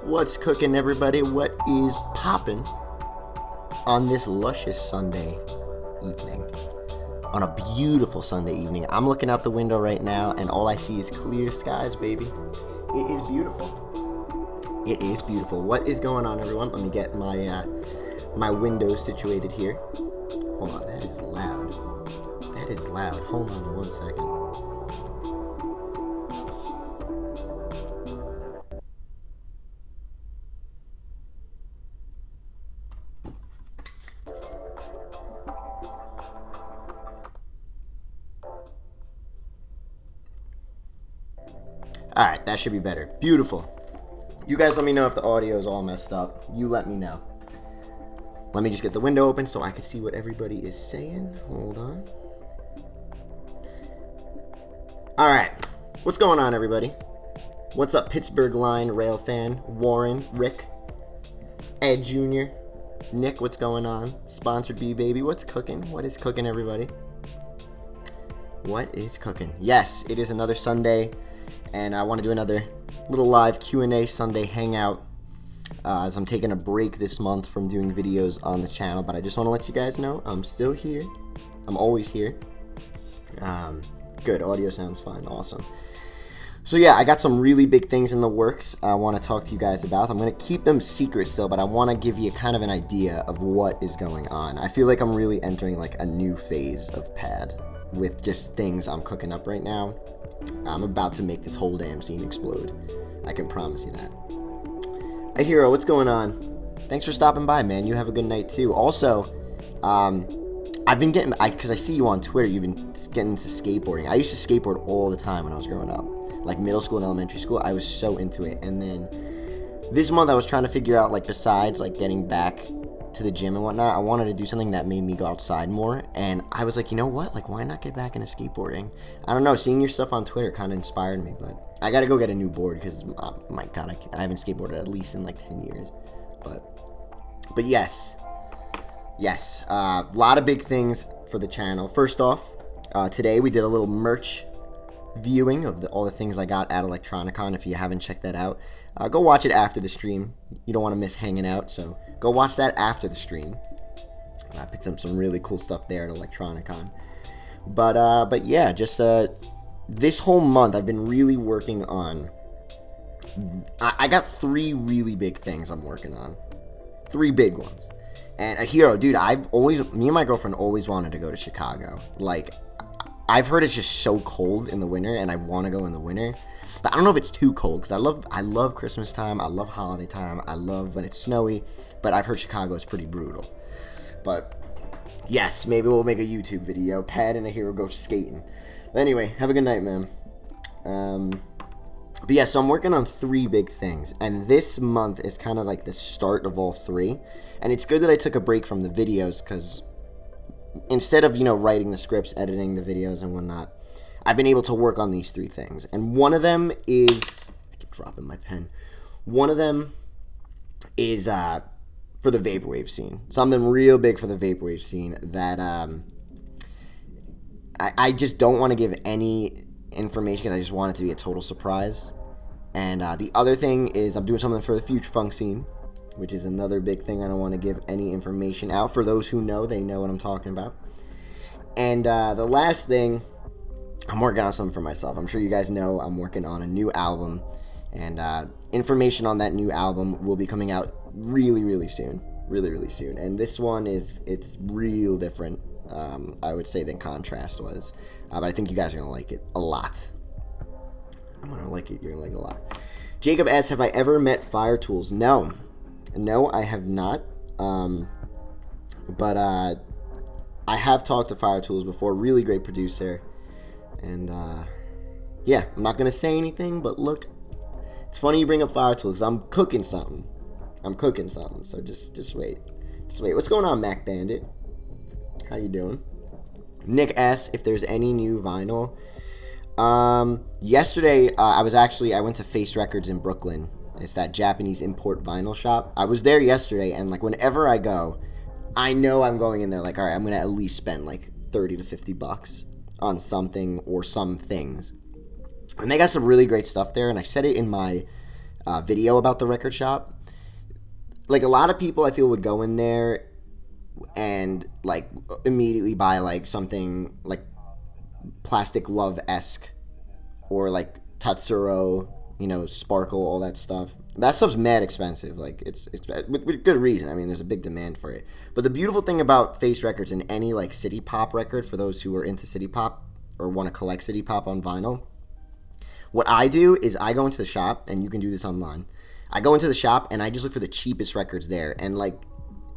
What's cooking, everybody? What is popping on this luscious Sunday evening? On a beautiful Sunday evening. I'm looking out the window right now, and all I see is clear skies, baby. It is beautiful. It is beautiful. What is going on, everyone? Let me get my window situated here. Hold on, that is loud. That is loud. Hold on one second. Alright, that should be better. Beautiful. You guys let me know if the audio is all messed up. You let me know. Let me just get the window open so I can see what everybody is saying. Hold on. Alright. What's going on, everybody? What's up, Pittsburgh Line Rail fan? Warren, Rick, Ed Jr., Nick, what's going on? Sponsored B Baby, what's cooking? What is cooking, everybody? What is cooking? Yes, it is another Sunday. And I want to do another little live Q&A Sunday hangout as I'm taking a break this month from doing videos on the channel. But I just want to let you guys know I'm still here. I'm always here. Good. Audio sounds fine. Awesome. So yeah, I got some really big things in the works I want to talk to you guys about. I'm going to keep them secret still, but I want to give you kind of an idea of what is going on. I feel like I'm really entering like a new phase of Pad with just things I'm cooking up right now. I'm about to make this whole damn scene explode. I can promise you that. Hey, Hero, what's going on? Thanks for stopping by, man. You have a good night, too. Also, I've been getting... Because I see you on Twitter, you've been getting into skateboarding. I used to skateboard all the time when I was growing up. Like, middle school and elementary school, I was so into it. And then this month, I was trying to figure out, like, besides, like, getting back to the gym and whatnot, I wanted to do something that made me go outside more, and I was like, you know what, like, why not get back into skateboarding? I don't know, seeing your stuff on Twitter kind of inspired me, but I gotta go get a new board, because, my god, I haven't skateboarded at least in, like, 10 years, but yes, a lot of big things for the channel. First off, today we did a little merch viewing of all the things I got at Electronicon. If you haven't checked that out, go watch it after the stream. You don't want to miss hanging out, so go watch that after the stream. I picked up some really cool stuff there at Electronicon. But yeah, just this whole month I've been really working on. I got 3 really big things I'm working on. 3 big ones. And a Hero, dude, me and my girlfriend always wanted to go to Chicago. Like, I've heard it's just so cold in the winter, and I want to go in the winter. But I don't know if it's too cold, because I love Christmas time, I love holiday time, I love when it's snowy, but I've heard Chicago is pretty brutal. But, yes, maybe we'll make a YouTube video, Pad and a Hero go skating. But anyway, have a good night, man. But yeah, so I'm working on 3 big things, and this month is kind of like the start of all 3. And it's good that I took a break from the videos, because instead of, writing the scripts, editing the videos and whatnot, I've been able to work on these 3 things. And one of them is... I keep dropping my pen. One of them is for the Vaporwave scene. Something real big for the Vaporwave scene that I just don't want to give any information, because I just want it to be a total surprise. And the other thing is I'm doing something for the Future Funk scene, which is another big thing. I don't want to give any information out. For those who know, they know what I'm talking about. And the last thing, I'm working on something for myself. I'm sure you guys know I'm working on a new album, and information on that new album will be coming out really, really soon. Really, really soon. And this one it's real different, I would say, than Contrast was. But I think you guys are going to like it a lot. I'm going to like it. You're going to like it a lot. Jacob asks, have I ever met Fire Tools? No, I have not. But I have talked to Fire Tools before. Really great producer. And yeah, I'm not gonna say anything, but look, it's funny you bring up Fire Tools. I'm cooking something. So just wait. What's going on, Mac Bandit? How you doing? Nick asks if there's any new vinyl. Yesterday I went to Face Records in Brooklyn. It's that Japanese import vinyl shop. I was there yesterday, and like whenever I go, I know I'm going in there like, all right, I'm gonna at least spend like $30 to $50 on something or some things. And they got some really great stuff there, and I said it in my video about the record shop. Like, a lot of people I feel would go in there and like immediately buy like something like Plastic Love-esque or like Tatsuro, you know, Sparkle, all that stuff. That stuff's mad expensive. Like, it's with good reason. I mean, there's a big demand for it. But the beautiful thing about Face Records and any like city pop record, for those who are into city pop or want to collect city pop on vinyl, what I do is I go into the shop, and you can do this online. I go into the shop and I just look for the cheapest records there, and like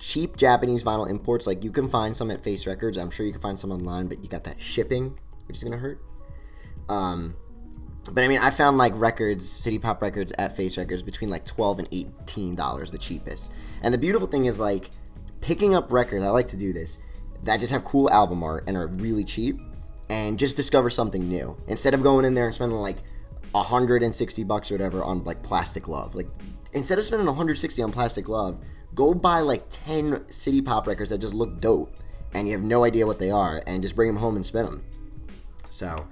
cheap Japanese vinyl imports, like you can find some at Face Records. I'm sure you can find some online, but you got that shipping, which is gonna hurt. But I mean, I found like records, city pop records at Face Records between like $12 and $18, the cheapest. And the beautiful thing is like picking up records, I like to do this, that just have cool album art and are really cheap, and just discover something new. Instead of going in there and spending like $160 or whatever on like Plastic Love. Like, instead of spending $160 on Plastic Love, go buy like 10 city pop records that just look dope and you have no idea what they are, and just bring them home and spin them. So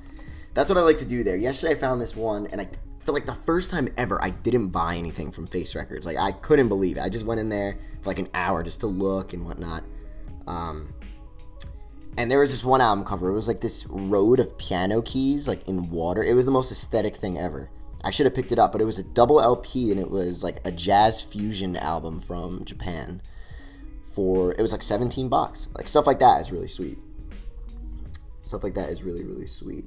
that's what I like to do there. Yesterday I found this one, and I feel like the first time ever I didn't buy anything from Face Records. Like, I couldn't believe it. I just went in there for like an hour just to look and whatnot. And there was this one album cover. It was like this road of piano keys, like in water. It was the most aesthetic thing ever. I should have picked it up, but it was a double LP, and it was like a jazz fusion album from Japan. It was like $17. Like, stuff like that is really sweet. Stuff like that is really, really sweet.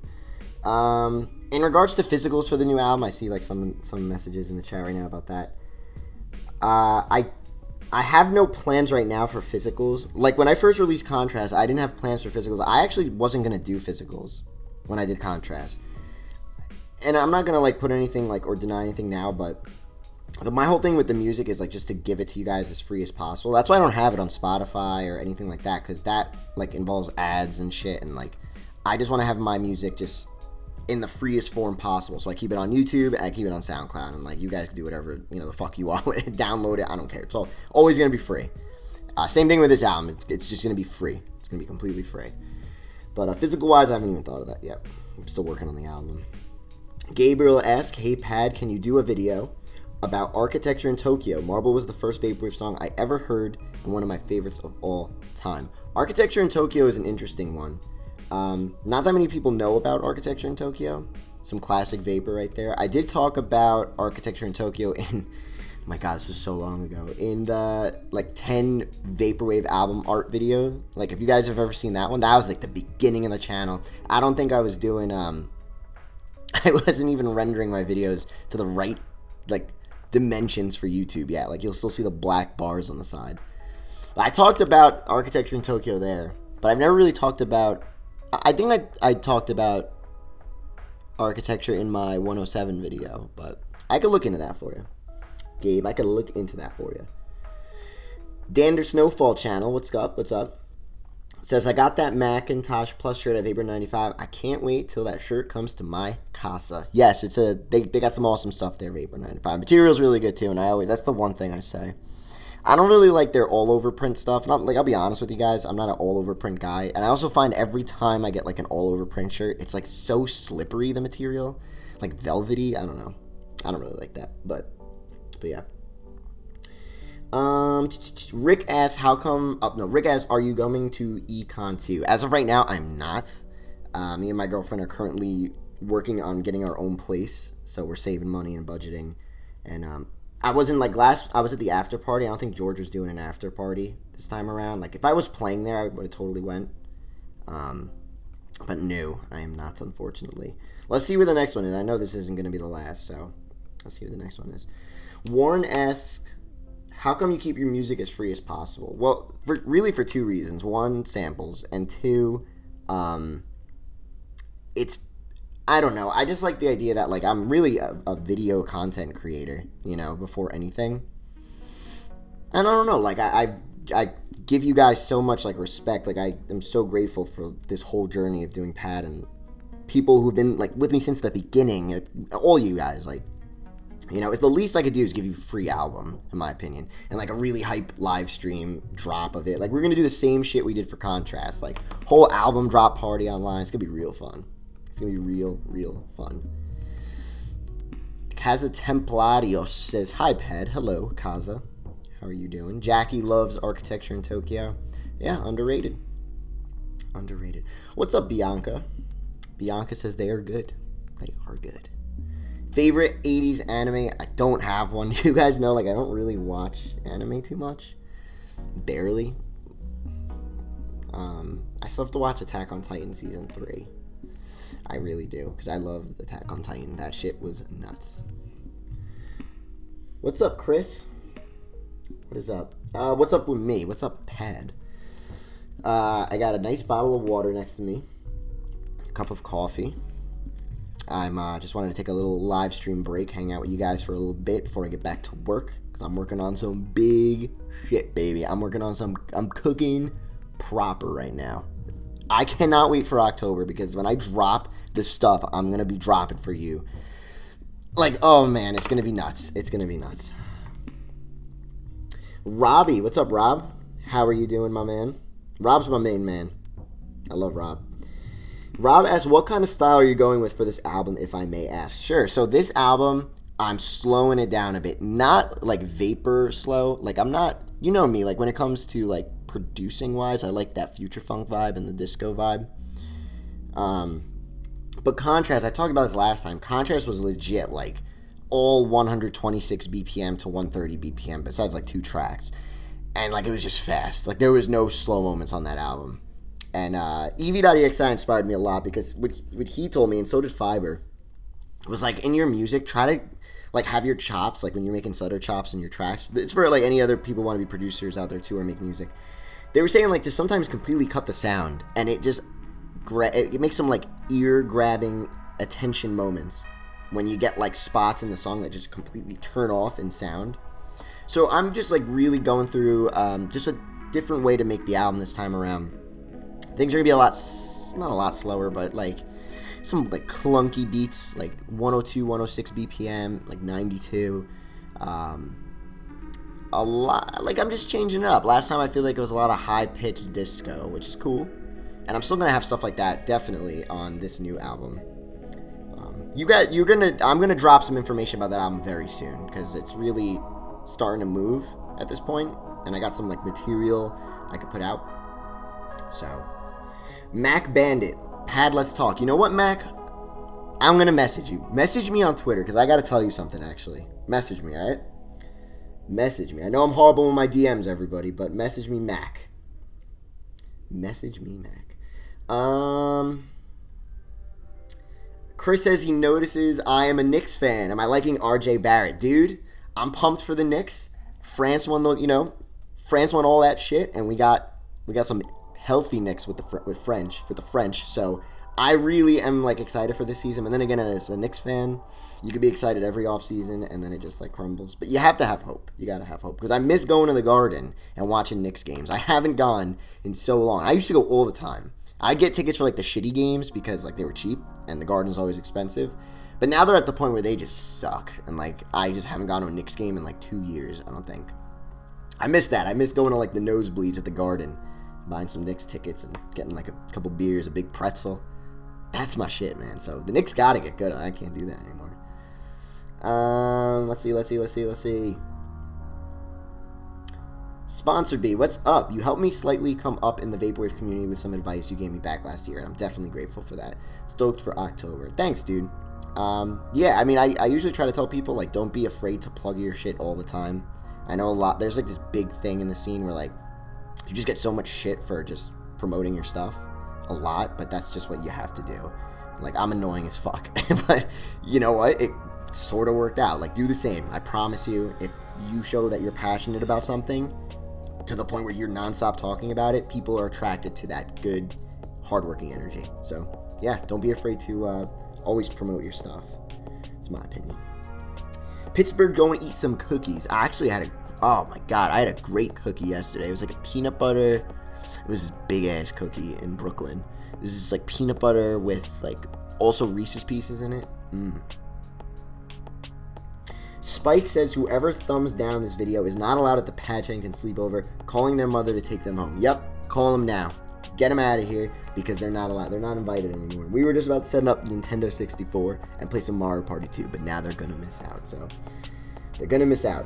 In regards to physicals for the new album, I see like some messages in the chat right now about that. I have no plans right now for physicals. Like, when I first released Contrast, I didn't have plans for physicals. I actually wasn't going to do physicals when I did Contrast. And I'm not going to, like, put anything, like, or deny anything now, but my whole thing with the music is, like, just to give it to you guys as free as possible. That's why I don't have it on Spotify or anything like that, because that, like, involves ads and shit, and, like, I just want to have my music just in the freest form possible. So I keep it on YouTube, and I keep it on SoundCloud, and like, you guys can do whatever, you know, the fuck you want with it. Download it, I don't care. It's always gonna be free. Same thing with this album. It's just gonna be free. It's gonna be completely free. But physical wise, I haven't even thought of that yet. I'm still working on the album. Gabriel asks, "Hey Pad, can you do a video about Architecture in Tokyo? Marble was the first Vaporwave song I ever heard, and one of my favorites of all time." Architecture in Tokyo is an interesting one. Not that many people know about Architecture in Tokyo. Some classic Vapor right there. I did talk about Architecture in Tokyo in, oh my god, this is so long ago, in the like 10 Vaporwave album art video. Like, if you guys have ever seen that one, that was like the beginning of the channel. I don't think I was doing, I wasn't even rendering my videos to the right, like, dimensions for YouTube yet. Like, you'll still see the black bars on the side. But I talked about Architecture in Tokyo there, but I've never really talked about, I think I talked about Architecture in my 107 video, but I could look into that for you. Gabe, I could look into that for you. Dander Snowfall channel, what's up? What's up? Says, "I got that Macintosh Plus shirt at Vapor 95. I can't wait till that shirt comes to my casa." Yes, they got some awesome stuff there, Vapor 95. Material's really good too, and that's the one thing I say. I don't really like their all-over print stuff. Not, like, I'll be honest with you guys, I'm not an all-over print guy. And I also find every time I get, like, an all-over print shirt, it's, like, so slippery, the material. Like, velvety. I don't know. I don't really like that. But yeah. Rick asks, Rick asks, "Are you going to Econ 2? As of right now, I'm not. Me and my girlfriend are currently working on getting our own place. So we're saving money and budgeting. And, I wasn't, like, I was at the after party. I don't think George was doing an after party this time around. Like, if I was playing there, I would have totally went. But no, I am not, unfortunately. Let's see where the next one is. I know this isn't going to be the last, so let's see what the next one is. Warren asks, "How come you keep your music as free as possible?" Well, for two reasons. One, samples, and two, I don't know. I just like the idea that, like, I'm really a video content creator, you know, before anything. And I don't know, like, I give you guys so much, like, respect. Like, I am so grateful for this whole journey of doing Pad, and people who've been, like, with me since the beginning. Like, all you guys, like, you know, it's the least I could do is give you a free album, in my opinion. And, like, a really hype live stream drop of it. Like, we're going to do the same shit we did for Contrast. Like, whole album drop party online. It's going to be real fun. It's going to be real fun. Kaza Templarios says, hi, Ped. Hello, Kaza. How are you doing? Jackie loves architecture in Tokyo. Yeah, underrated. Underrated. What's up, Bianca? Bianca says they are good. They are good. Favorite 80s anime? I don't have one. You guys know, like, I don't really watch anime too much. Barely. I still have to watch Attack on Titan Season 3. I really do, because I love Attack on Titan. That shit was nuts. What's up, Chris? What is up? What's up with me? What's up, Pad? I got a nice bottle of water next to me. A cup of coffee. I'm just wanted to take a little live stream break, hang out with you guys for a little bit before I get back to work, because I'm working on some big shit, baby. I'm cooking proper right now. I cannot wait for October, because when I drop the stuff I'm gonna be dropping for you, like, oh man, it's gonna be nuts. It's gonna be nuts. Robbie, what's up, Rob? How are you doing, my man? Rob's my main man. I love Rob. Rob asks, what kind of style are you going with for this album, if I may ask? Sure. So this album, I'm slowing it down a bit. Not like vapor slow. Like, I'm not, you know me, like when it comes to like producing wise, I like that future funk vibe and the disco vibe. But Contrast, I talked about this last time. Contrast was legit like all 126 BPM to 130 BPM besides like 2 tracks. And like it was just fast. Like there was no slow moments on that album. And EV.EXI inspired me a lot, because what he told me, and so did Fiber, was like, in your music, try to like have your chops, like when you're making stutter chops in your tracks. It's for like any other people want to be producers out there too, or make music. They were saying like to sometimes completely cut the sound, and it just it makes some like ear grabbing attention moments when you get like spots in the song that just completely turn off in sound. So I'm just like really going through just a different way to make the album this time around. Things are gonna be not a lot slower, but like some like clunky beats, like 102, 106 BPM, like 92. A lot, like I'm just changing it up. Last time I feel like it was a lot of high pitched disco, which is cool, and I'm still gonna have stuff like that definitely on this new album. I'm gonna drop some information about that album very soon, because it's really starting to move at this point, and I got some like material I could put out. So, Mac Bandit, Pad, let's talk. You know what, Mac? I'm gonna message you. Message me on Twitter, because I gotta tell you something, actually. Message me, alright? Message me. I know I'm horrible with my DMs, everybody, but message me, Mac. Message me, Mac. Chris says he notices I am a Knicks fan. Am I liking RJ Barrett? Dude, I'm pumped for the Knicks. France won all that shit, and we got some healthy Knicks with the French. So I really am like excited for this season. And then again, as a Knicks fan, you could be excited every offseason, and then it just like crumbles. But you have to have hope. You gotta have hope, because I miss going to the Garden and watching Knicks games. I haven't gone in so long. I used to go all the time. I'd get tickets for like the shitty games because like they were cheap, and the Garden's always expensive. But now they're at the point where they just suck, and like I just haven't gone to a Knicks game in like 2 years, I don't think. I miss that. I miss going to like the nosebleeds at the Garden, buying some Knicks tickets and getting like a couple beers, a big pretzel. That's my shit, man. So the Knicks gotta get good. I can't do that anymore. Let's see. Sponsored B, what's up? You helped me slightly come up in the Vaporwave community with some advice you gave me back last year, and I'm definitely grateful for that. Stoked for October. Thanks, dude. Yeah, I mean, I usually try to tell people, like, don't be afraid to plug your shit all the time. I know there's like this big thing in the scene where like you just get so much shit for just promoting your stuff a lot, but that's just what you have to do. Like, I'm annoying as fuck, but you know what? It sort of worked out. Like, do the same. I promise you, if you show that you're passionate about something to the point where you're nonstop talking about it, people are attracted to that good, hardworking energy. So, yeah, don't be afraid to always promote your stuff. It's my opinion. Pittsburgh, going to eat some cookies. I actually had oh my god, I had a great cookie yesterday. It was like a peanut butter. It was this big ass cookie in Brooklyn. It was this like peanut butter with like also Reese's Pieces in it. Spike says whoever thumbs down this video is not allowed at the Chennington sleepover, calling their mother to take them home. Yep, call them now. get them out of here because they're not allowed. They're not invited anymore. We were just about to set up Nintendo 64 and play some Mario Party 2, but now they're gonna miss out. So they're gonna miss out.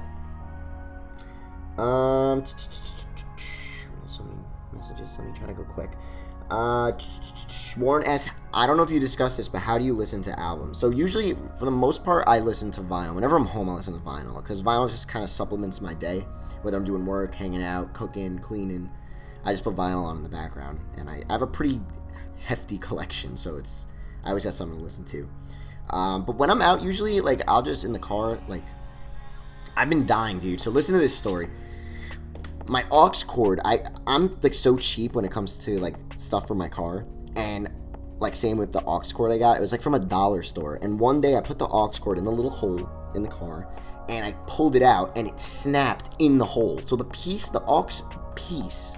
So many messages. Let me try to go quick. Warren S. I don't know if you discussed this, but how do you listen to albums? So usually, for the most part, I listen to vinyl. Whenever I'm home, I listen to vinyl because vinyl just kind of supplements my day. Whether I'm doing work, hanging out, cooking, cleaning, I just put vinyl on in the background, and I have a pretty hefty collection, so I always have something to listen to. But when I'm out, usually, like, I'll just in the car, like, I've been dying, dude. So listen to this story. My aux cord, I'm like so cheap when it comes to like stuff for my car, and like same with the aux cord I got. It was like from a dollar store, and one day I put the aux cord in the little hole in the car, and I pulled it out, and it snapped in the hole. So the aux piece,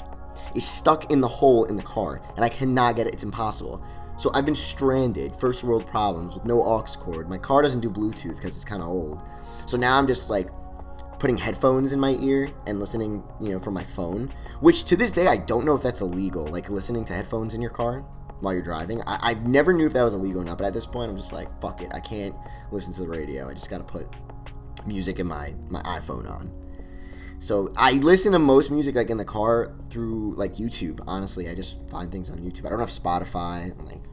is stuck in the hole in the car, and I cannot get it. It's impossible. So I've been stranded, first world problems, with no aux cord. My car doesn't do Bluetooth because it's kind of old. So now I'm just like putting headphones in my ear and listening, from my phone, which to this day I don't know if that's illegal, like listening to headphones in your car while you're driving. I never knew if that was illegal or not, but at this point I'm just like, fuck it, I can't listen to the radio. I just gotta put music in my iPhone on. So I listen to most music like in the car through like YouTube. Honestly, I just find things on YouTube. I don't have Spotify. Like,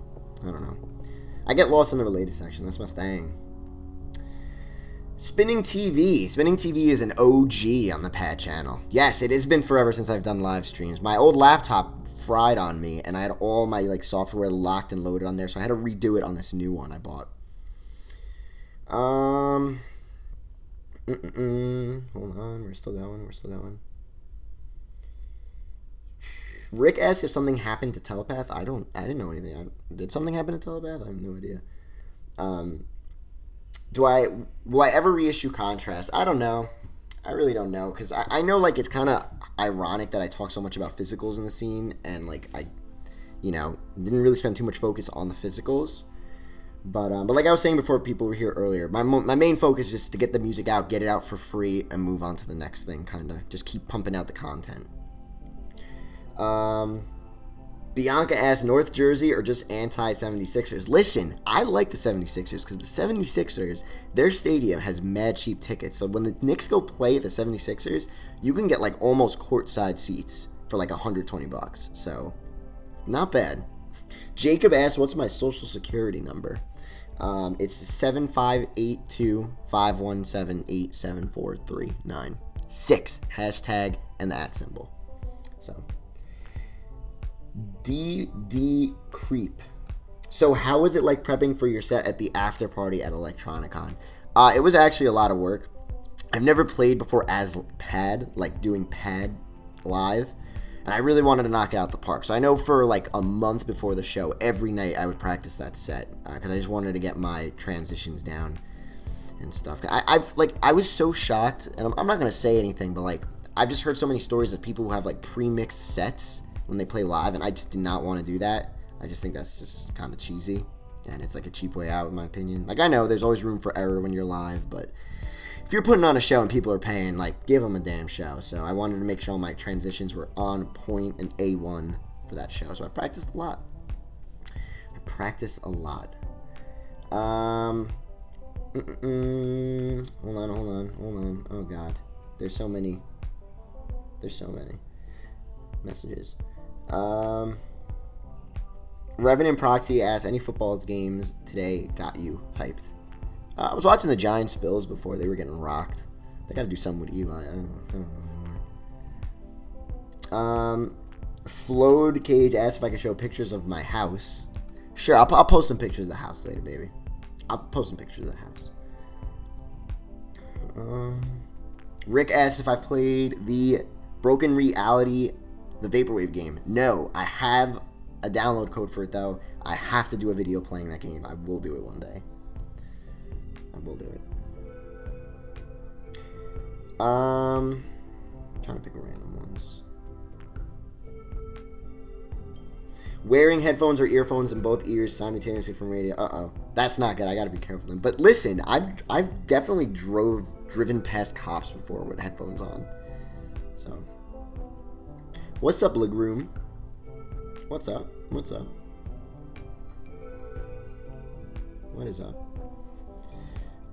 I don't know. I get lost in the related section. That's my thing. Spinning TV. Spinning TV is an OG on the Pad channel. Yes, it has been forever since I've done live streams. My old laptop fried on me, and I had all my like software locked and loaded on there, so I had to redo it on this new one I bought. Hold on, we're still going. Rick asked if something happened to Telepath. I didn't know anything. Did something happen to Telepath? I have no idea. Will I ever reissue Contrast? I don't know. I really don't know, because I know, like, it's kind of ironic that I talk so much about physicals in the scene, and, like, I didn't really spend too much focus on the physicals. But like I was saying before people were here earlier, my main focus is to get the music out, get it out for free, and move on to the next thing, kind of. Just keep pumping out the content. Bianca asked, North Jersey or just anti-76ers? Listen, I like the 76ers because the 76ers, their stadium has mad cheap tickets. So when the Knicks go play the 76ers, you can get like almost courtside seats for like $120. So, not bad. Jacob asked, what's my social security number? It's 7582-517-87439. Hashtag and the @ symbol. So, DD Creep. So how was it like prepping for your set at the after party at Electronicon? It was actually a lot of work. I've never played before as Pad, like doing Pad live, and I really wanted to knock it out the park. So I know for like a month before the show, every night I would practice that set because I just wanted to get my transitions down and stuff. I was so shocked, and I'm not gonna say anything, but like I've just heard so many stories of people who have like pre-mixed sets when they play live, and I just did not want to do that. I just think that's just kind of cheesy, and it's like a cheap way out in my opinion. Like, I know there's always room for error when you're live, but if you're putting on a show and people are paying, like, give them a damn show. So I wanted to make sure my transitions were on point and A1 for that show, so I practiced a lot. Hold on. Oh god, there's so many messages. Revenant Proxy asks, any football games today got you hyped? I was watching the Giants Bills before. They were getting rocked. They got to do something with Eli. I don't know anymore. Flowed Cage asked if I could show pictures of my house. Sure, I'll post some pictures of the house later, baby. I'll post some pictures of the house. Rick asked if I played the Broken Reality, the Vaporwave game. No, I have a download code for it though. I have to do a video playing that game. I will do it one day. I will do it. Trying to pick random ones. Wearing headphones or earphones in both ears simultaneously from radio. That's not good. I gotta be careful then. But listen, I've definitely driven past cops before with headphones on. So, what's up, Legroom? What's up? What's up? What is up?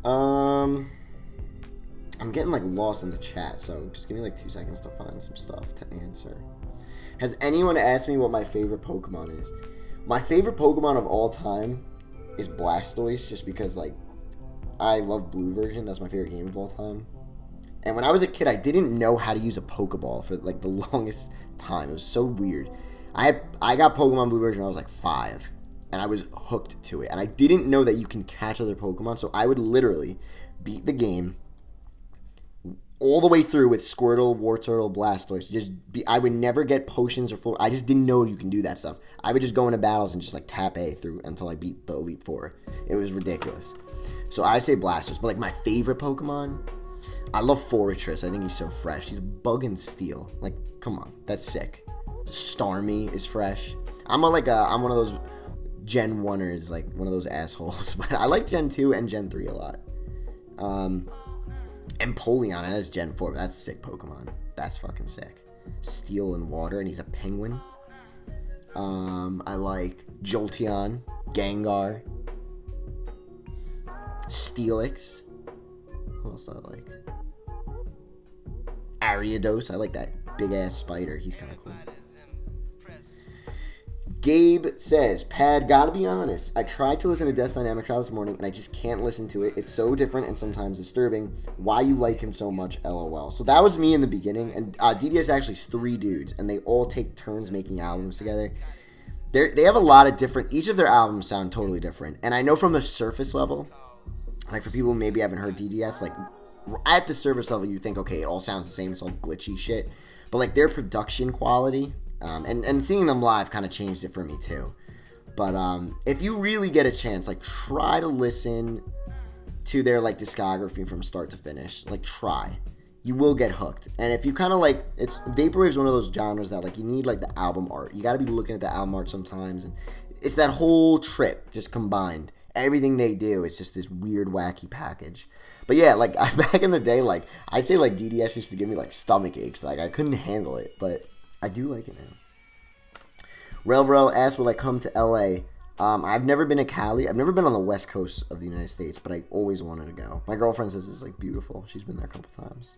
I'm getting like lost in the chat, so just give me like 2 seconds to find some stuff to answer. Has anyone asked me what my favorite Pokemon is? My favorite Pokemon of all time is Blastoise, just because like I love Blue version. That's my favorite game of all time. And when I was a kid, I didn't know how to use a Pokeball for like the longest time. It was so weird. I got Pokemon Blue version when I was like 5, and I was hooked to it. And I didn't know that you can catch other Pokemon, so I would literally beat the game all the way through with Squirtle, Wartortle, Blastoise. I would never get potions or full. I just didn't know you can do that stuff. I would just go into battles and just like tap A through until I beat the Elite Four. It was ridiculous. So I say Blastoise, but like my favorite Pokemon, I love Forretress. I think he's so fresh. He's a bug and steel. Like, come on, that's sick. Starmie is fresh. I'm one of those Gen 1ers, like one of those assholes. But I like Gen 2 and Gen 3 a lot. Empoleon, that's Gen 4, but that's a sick Pokemon. That's fucking sick. Steel and Water, and he's a penguin. I like Jolteon, Gengar, Steelix. Who else do I like? Ariados, I like that big-ass spider. He's kind of cool. Gabe says, Pad, gotta be honest. I tried to listen to Death's Dynamic Trial this morning, and I just can't listen to it. It's so different and sometimes disturbing. Why you like him so much, LOL. So that was me in the beginning, and DDS actually is 3 dudes, and they all take turns making albums together. They have a lot of different, each of their albums sound totally different. And I know from the surface level, like for people who maybe haven't heard DDS, like at the surface level, you think, okay, it all sounds the same, it's all glitchy shit. But like their production quality, and seeing them live kind of changed it for me too. But if you really get a chance, like try to listen to their like discography from start to finish. Like try. You will get hooked. And if you kind of like, Vaporwave is one of those genres that like you need like the album art. You got to be looking at the album art sometimes. And it's that whole trip just combined. Everything they do, it's just this weird, wacky package. But yeah, like back in the day, like I'd say like DDS used to give me like stomach aches. Like I couldn't handle it, but I do like it now. Relrel asked, will I come to LA? I've never been to Cali. I've never been on the west coast of the United States, but I always wanted to go. My girlfriend says it's like beautiful. She's been there a couple times.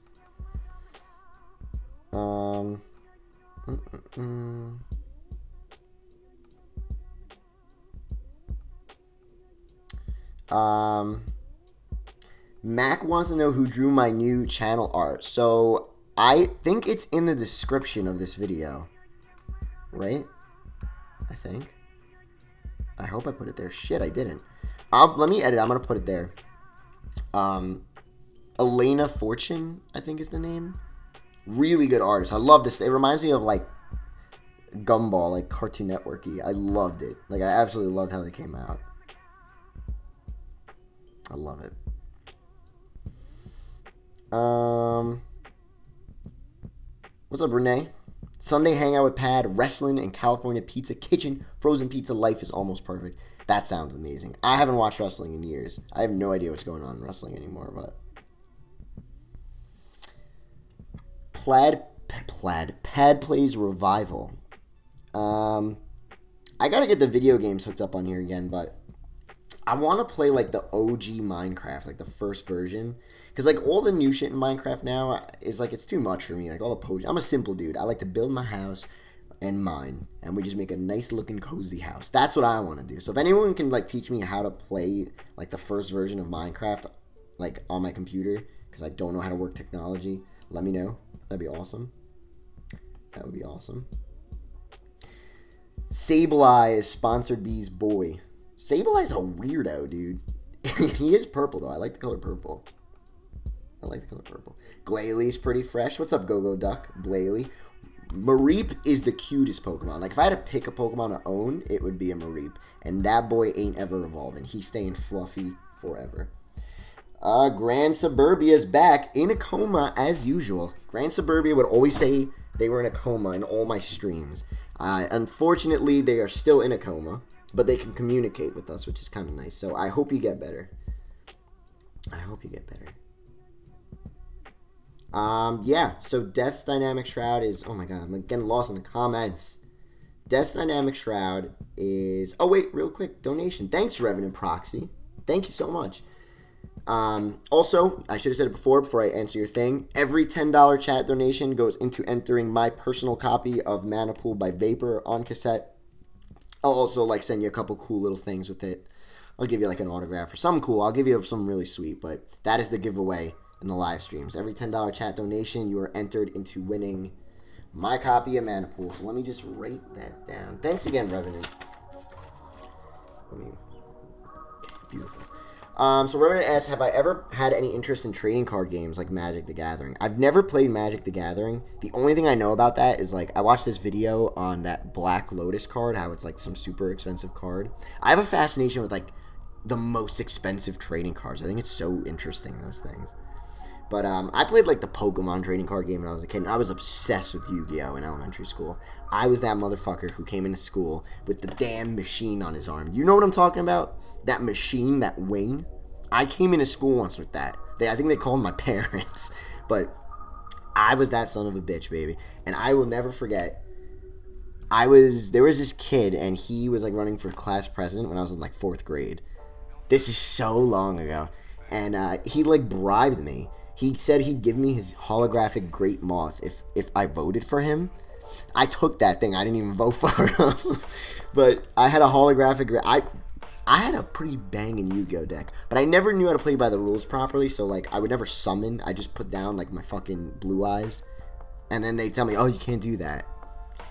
Mac wants to know who drew my new channel art. So I think it's in the description of this video, right? I think. I hope I put it there. Shit, I didn't. Let me edit. I'm gonna put it there. Elena Fortune, I think is the name. Really good artist. I love this. It reminds me of like Gumball, like Cartoon Network-y. I loved it. Like I absolutely loved how they came out. I love it. What's up, Renee? Sunday hangout with Pad, wrestling, and California Pizza Kitchen. Frozen pizza life is almost perfect. That sounds amazing. I haven't watched wrestling in years. I have no idea what's going on in wrestling anymore, but Pad plays Revival. I gotta get the video games hooked up on here again, but I want to play like the OG Minecraft, like the first version. Because like all the new shit in Minecraft now is like, it's too much for me. Like all the potions. I'm a simple dude. I like to build my house and mine. And we just make a nice looking cozy house. That's what I want to do. So if anyone can like teach me how to play like the first version of Minecraft like on my computer, because I don't know how to work technology, let me know. That'd be awesome. That would be awesome. Sableye is Sponsored Bee's boy. Sableye's a weirdo, dude. He is purple, though. I like the color purple. Glalie pretty fresh. What's up, Go-Go Duck? Glalie. Mareep is the cutest Pokemon. Like, if I had to pick a Pokemon to own, it would be a Mareep. And that boy ain't ever evolving. He's staying fluffy forever. Grand Suburbia's back in a coma, as usual. Grand Suburbia would always say they were in a coma in all my streams. Unfortunately, they are still in a coma. But they can communicate with us, which is kind of nice. So I hope you get better. Yeah, so Death's Dynamic Shroud is... Oh my god, I'm getting lost in the comments. Death's Dynamic Shroud is... Oh, wait, real quick. Donation. Thanks, Revenant Proxy. Thank you so much. Also, I should have said it before I answer your thing. Every $10 chat donation goes into entering my personal copy of MANAPOOL by VAPERROR on cassette. I'll also, like, send you a couple cool little things with it. I'll give you, like, an autograph or something cool. I'll give you something really sweet, but that is the giveaway in the live streams. Every $10 chat donation, you are entered into winning my copy of MANAPOOL. So let me just write that down. Thanks again, Revenant. Beautiful. So Revenant asks, have I ever had any interest in trading card games like Magic the Gathering? I've never played Magic the Gathering. The only thing I know about that is, like, I watched this video on that Black Lotus card, how it's, like, some super expensive card. I have a fascination with, like, the most expensive trading cards. I think it's so interesting, those things. But I played, like, the Pokemon trading card game when I was a kid, and I was obsessed with Yu-Gi-Oh! In elementary school. I was that motherfucker who came into school with the damn machine on his arm. You know what I'm talking about? That machine, that wing. I came into school once with that. I think they called my parents. But I was that son of a bitch, baby. And I will never forget. There was this kid, and he was, like, running for class president when I was in, like, 4th grade. This is so long ago. And he, like, bribed me. He said he'd give me his holographic Great Moth if I voted for him. I took that thing. I didn't even vote for him. But I had a holographic... I had a pretty banging Yu-Gi-Oh deck. But I never knew how to play by the rules properly. So, like, I would never summon. I just put down, like, my fucking blue eyes. And then they'd tell me, oh, you can't do that.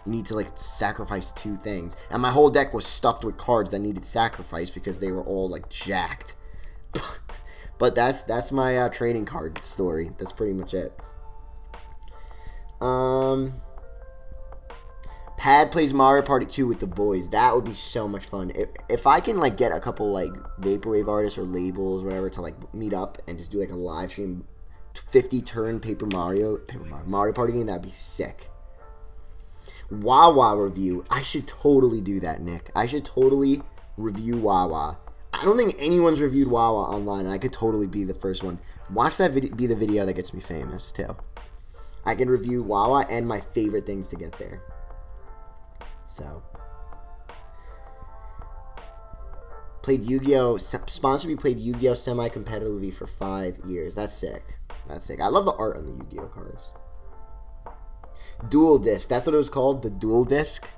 You need to, like, sacrifice 2 things. And my whole deck was stuffed with cards that needed sacrifice because they were all, like, jacked. But that's my trading card story. That's pretty much it. Pad plays Mario Party 2 with the boys. That would be so much fun. If I can, like, get a couple, like, Vaporwave artists or labels, whatever, to, like, meet up and just do, like, a live stream 50-turn Mario Party game, that'd be sick. Wawa review. I should totally do that, Nick. I should totally review Wawa. I don't think anyone's reviewed Wawa online, and I could totally be the first one. Watch that be the video that gets me famous, too. I can review Wawa and my favorite things to get there. So. Played Yu-Gi-Oh! Sponsored me played Yu-Gi-Oh! Semi-competitively for 5 years. That's sick. That's sick. I love the art on the Yu-Gi-Oh! Cards. Dual disc. That's what it was called? The dual disc?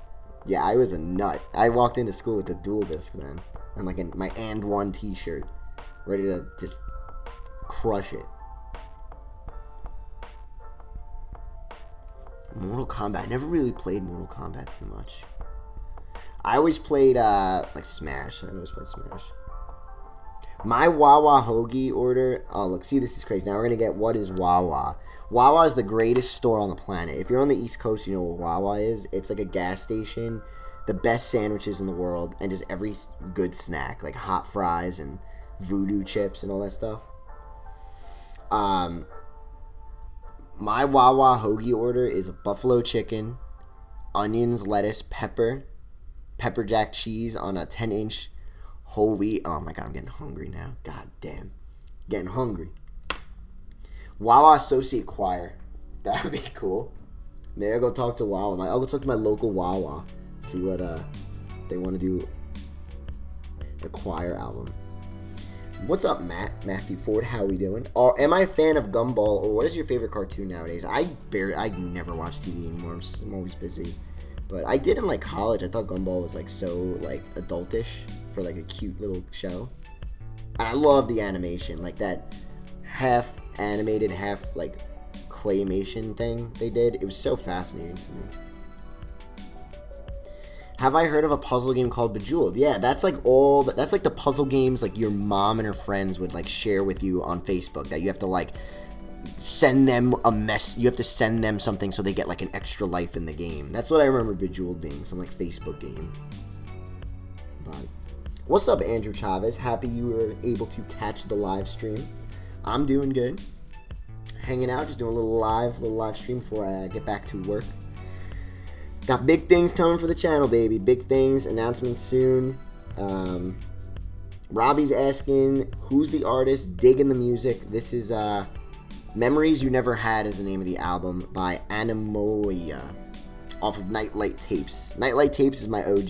Yeah, I was a nut. I walked into school with the dual disc then. And like my And One t-shirt. Ready to just crush it. Mortal Kombat. I never really played Mortal Kombat too much. I always played like Smash. I always played Smash. My Wawa Hoagie order. Oh, look. See, this is crazy. Now we're going to get what is Wawa. Wawa is the greatest store on the planet. If you're on the East Coast, you know what Wawa is. It's like a gas station. The best sandwiches in the world. And just every good snack. Like hot fries and voodoo chips and all that stuff. My Wawa Hoagie order is a buffalo chicken, onions, lettuce, pepper jack cheese on a 10-inch whole wheat. Oh my god, I'm getting hungry now. God damn. Getting hungry. Wawa Associate Choir. That would be cool. Maybe I'll go talk to Wawa. I'll go talk to my local Wawa. See what they want to do. The choir album. What's up, Matthew Ford? How are we doing? Or am I a fan of Gumball, or what is your favorite cartoon nowadays? I never watch TV anymore. I'm always busy. But I did in like college. I thought Gumball was like so like adultish for like a cute little show. And I love the animation, like that half animated, half like claymation thing they did. It was so fascinating to me. Have I heard of a puzzle game called Bejeweled? Yeah, that's like that's like the puzzle games like your mom and her friends would like share with you on Facebook that you have to like send them a mess. You have to send them something so they get like an extra life in the game. That's what I remember Bejeweled being, some like Facebook game. But what's up, Andrew Chavez? Happy you were able to catch the live stream. I'm doing good. Hanging out, just doing a little live stream before I get back to work. Got big things coming for the channel, baby. Big things, announcements soon. Robbie's asking, who's the artist? Digging the music. This is Memories You Never Had is the name of the album by Anemoia. off of Nightlight Tapes. Nightlight Tapes is my OG.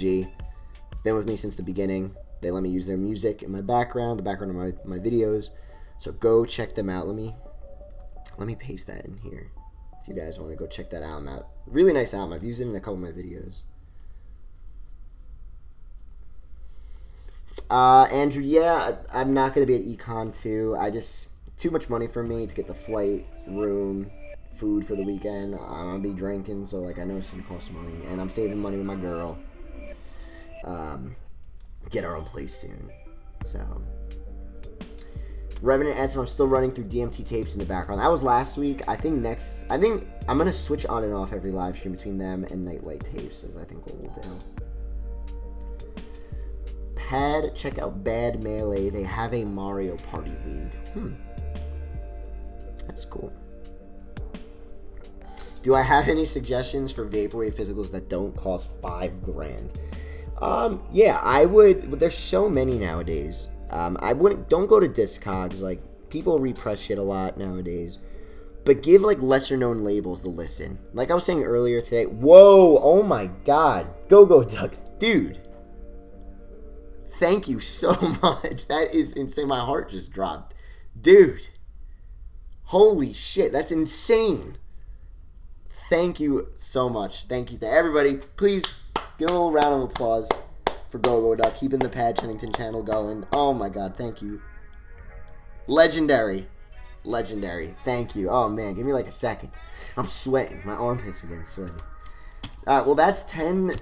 Been with me since the beginning. They let me use their music in my background, the background of my videos. So go check them out. Let me paste that in here. If you guys want to go check that album out. Really nice album. I've used it in a couple of my videos. Andrew, yeah, I'm not going to be at Econ 2. Too much money for me to get the flight, room, food for the weekend. I'm going to be drinking, so, like, I know it's going to cost money. And I'm saving money with my girl. Get our own place soon. So, Revenant asks if I'm still running through DMT tapes in the background. That was last week. I think I'm going to switch on and off every live stream between them and Nightlight Tapes, as I think what we'll do. Pad, check out Bad Melee. They have a Mario Party League. That's cool. Do I have any suggestions for Vaporwave physicals that don't cost $5,000? Yeah, I would. But there's so many nowadays. Don't go to Discogs. Like, people repress shit a lot nowadays. But give, like, lesser known labels the listen. Like I was saying earlier today. Whoa, oh my god. Go Duck. Dude. Thank you so much. That is insane. My heart just dropped. Dude. Holy shit. That's insane. Thank you so much. Thank you to everybody. Please give a little round of applause for Go Duck, keeping the Pad Chennington channel going. Oh my god, thank you. Legendary. Thank you. Oh man, give me like a second. I'm sweating. My armpits are getting sweaty. Alright, well that's 10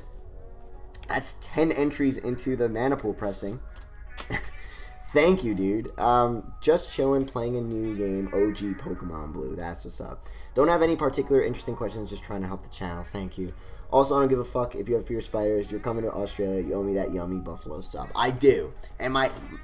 entries into the MANAPOOL pressing. Thank you, dude. Just chilling, playing a new game, OG Pokemon Blue. That's what's up. Don't have any particular interesting questions, just trying to help the channel. Thank you. Also, I don't give a fuck if you have fear of spiders. You're coming to Australia. You owe me that yummy buffalo sub. I do. And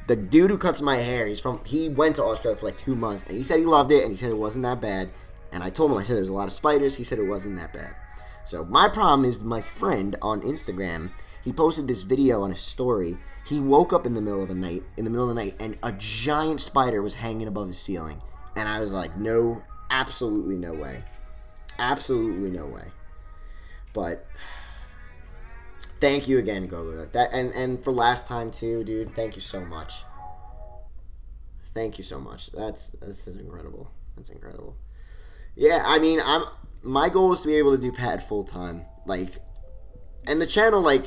the dude who cuts my hair, he went to Australia for like 2 months, and he said he loved it, and he said it wasn't that bad. And I told him, I said there's a lot of spiders. He said it wasn't that bad. So my problem is my friend on Instagram, he posted this video on his story. He woke up in the middle of the night, and a giant spider was hanging above his ceiling. And I was like, no, absolutely no way. Absolutely no way. But thank you again, Gogo. That and for last time too, dude. Thank you so much. Thank you so much. This is incredible. That's incredible. Yeah, I mean, my goal is to be able to do Pad full time, like, and the channel, like,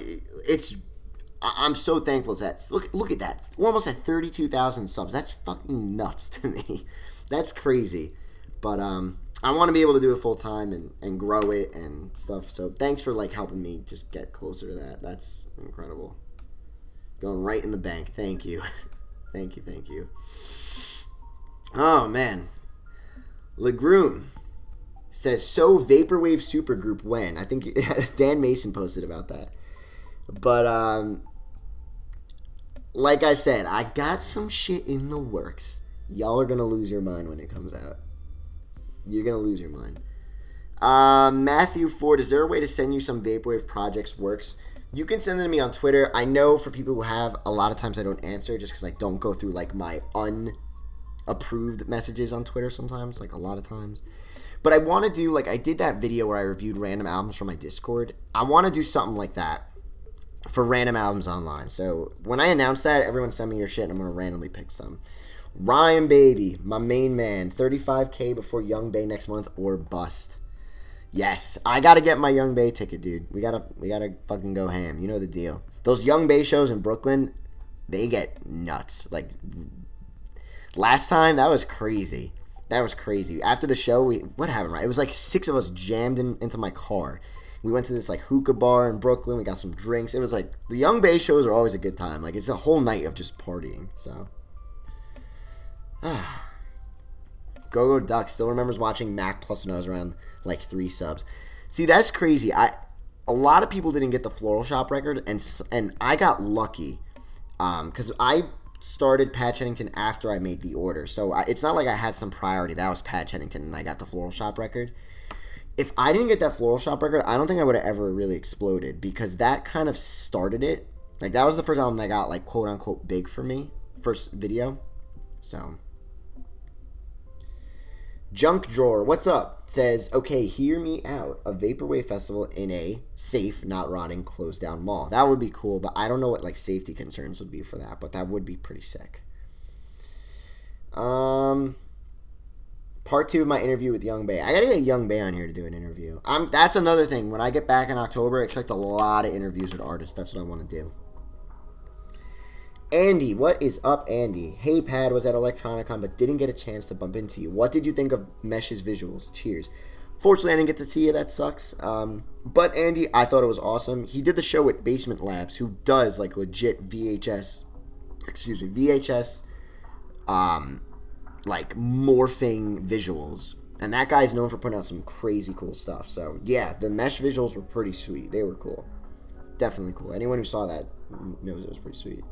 I'm so thankful it's at. Look at that. We're almost at 32,000 subs. That's fucking nuts to me. That's crazy. But I want to be able to do it full time and grow it and stuff. So thanks for like helping me just get closer to that. That's incredible. Going right in the bank. Thank you. Thank you. Oh man. Legroom says, so Vaporwave Supergroup when? I think Dan Mason posted about that. But like I said, I got some shit in the works. Y'all are gonna lose your mind when it comes out. You're gonna lose your mind. Matthew Ford, is there a way to send you some Vaporwave projects works? You can send them to me on Twitter. I know for people who have, a lot of times I don't answer just because I don't go through like my unapproved messages on Twitter sometimes, like a lot of times. But I want to do, like, I did that video where I reviewed random albums from my Discord. I want to do something like that for random albums online. So when I announce that, everyone send me your shit and I'm going to randomly pick some. Ryan Baby, my main man, 35K before Young Bay next month or bust. Yes, I got to get my Young Bay ticket, dude. We gotta fucking go ham. You know the deal. Those Young Bay shows in Brooklyn, they get nuts. Like, last time, that was crazy. That was crazy. After the show, what happened, right? It was like 6 of us jammed into my car. We went to this like hookah bar in Brooklyn. We got some drinks. It was like, the Young Bay shows are always a good time. Like, it's a whole night of just partying. So, Go Duck still remembers watching Mac Plus when I was around like 3 subs. See, that's crazy. A lot of people didn't get the Floral Shop record, and I got lucky because I started Pat Chennington after I made the order. So it's not like I had some priority. That was Pat Chennington, and I got the Floral Shop record. If I didn't get that Floral Shop record, I don't think I would have ever really exploded, because that kind of started it. Like, that was the first album that got, like, quote-unquote big for me. First video. So, Junk Drawer, what's up? Says, okay, hear me out. A Vaporwave festival in a safe, not rotting, closed down mall. That would be cool, but I don't know what like safety concerns would be for that, but that would be pretty sick. Part 2 of my interview with Young Bay. I gotta get Young Bay on here to do an interview. That's another thing. When I get back in October, I expect a lot of interviews with artists. That's what I want to do. Andy, what is up, Andy? Hey, Pad, was at Electronicon, but didn't get a chance to bump into you. What did you think of Mesh's visuals? Cheers. Fortunately, I didn't get to see you. That sucks. But Andy, I thought it was awesome. He did the show at Basement Labs, who does, like, legit VHS, like, morphing visuals. And that guy's known for putting out some crazy cool stuff. So, yeah, the Mesh visuals were pretty sweet. They were cool. Definitely cool. Anyone who saw that knows it was pretty sweet.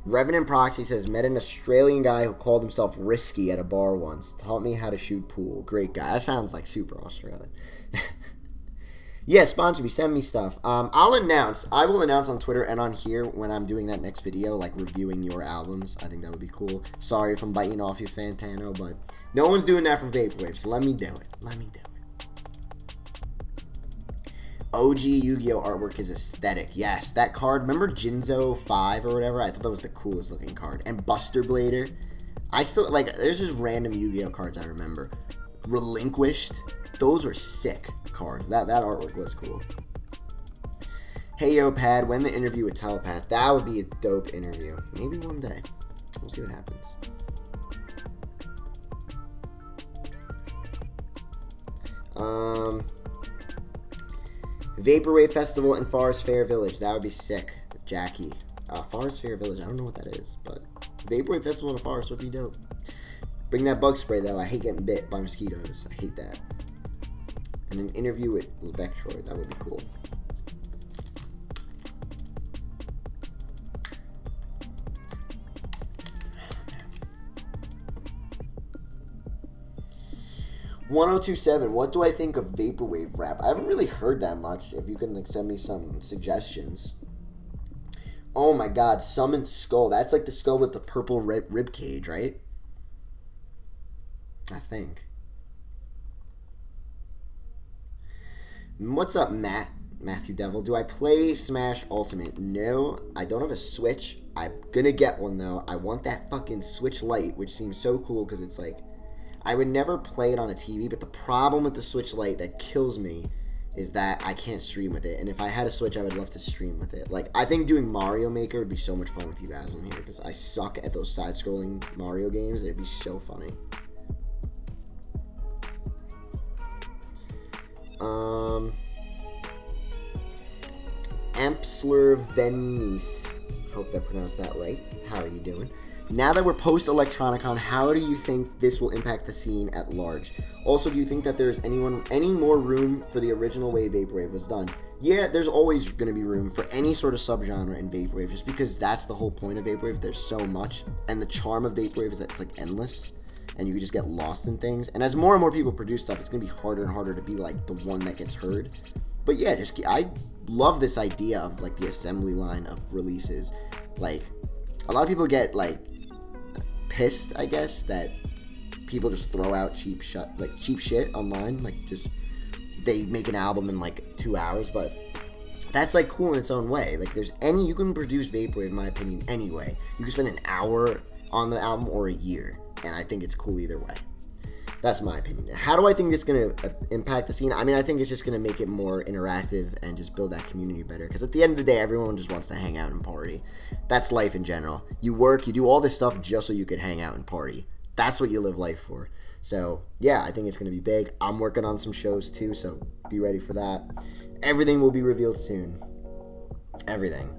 Revenant Proxy says, met an Australian guy who called himself Risky at a bar once. Taught me how to shoot pool. Great guy. That sounds like super Australian. Yeah, sponsor me. Send me stuff. I will announce on Twitter and on here when I'm doing that next video, like reviewing your albums. I think that would be cool. Sorry if I'm biting off you, Fantano, but no one's doing that for Vaporwave, so let me do it. OG Yu-Gi-Oh! Artwork is aesthetic. Yes, that card. Remember Jinzo 5 or whatever? I thought that was the coolest looking card. And Buster Blader. I still, like, there's just random Yu-Gi-Oh! Cards I remember. Relinquished. Those were sick cards. That artwork was cool. Hey, yo, Pad, when the interview with Telepath? That would be a dope interview. Maybe one day. We'll see what happens. Vaporwave Festival in Forest Fair Village. That would be sick. Jackie. Forest Fair Village. I don't know what that is, but Vaporwave Festival in the Forest would be dope. Bring that bug spray, though. I hate getting bit by mosquitoes. I hate that. And an interview with Vectroid. That would be cool. "1027, what do I think of Vaporwave rap?" I haven't really heard that much. If you can like send me some suggestions. Oh my god, Summon Skull. That's like the skull with the purple rib cage, right? I think. What's up, Matthew Devil? Do I play Smash Ultimate? No, I don't have a Switch. I'm gonna get one though. I want that fucking Switch Lite, which seems so cool because it's like, I would never play it on a TV, but the problem with the Switch Lite that kills me is that I can't stream with it. And if I had a Switch, I would love to stream with it. Like, I think doing Mario Maker would be so much fun with you guys on here because I suck at those side-scrolling Mario games. It'd be so funny. Ampsler Venice. Hope that pronounced that right. How are you doing? Now that we're post-Electronicon, how do you think this will impact the scene at large? Also, do you think that there's any more room for the original way Vaporwave was done? Yeah, there's always going to be room for any sort of subgenre in Vaporwave, just because that's the whole point of Vaporwave. There's so much, and the charm of Vaporwave is that it's like endless, and you can just get lost in things. And as more and more people produce stuff, it's going to be harder and harder to be like the one that gets heard. But yeah, I love this idea of like the assembly line of releases. Like, a lot of people get like pissed, I guess, that people just throw out cheap shit online. Like, just they make an album in like 2 hours, but that's like cool in its own way. Like, you can produce Vaporwave, in my opinion, anyway. You can spend an hour on the album or a year, and I think it's cool either way. That's my opinion. How do I think this is going to impact the scene? I mean, I think it's just going to make it more interactive and just build that community better. Because at the end of the day, everyone just wants to hang out and party. That's life in general. You work, you do all this stuff just so you could hang out and party. That's what you live life for. So, yeah, I think it's going to be big. I'm working on some shows too, so be ready for that. Everything will be revealed soon. Everything.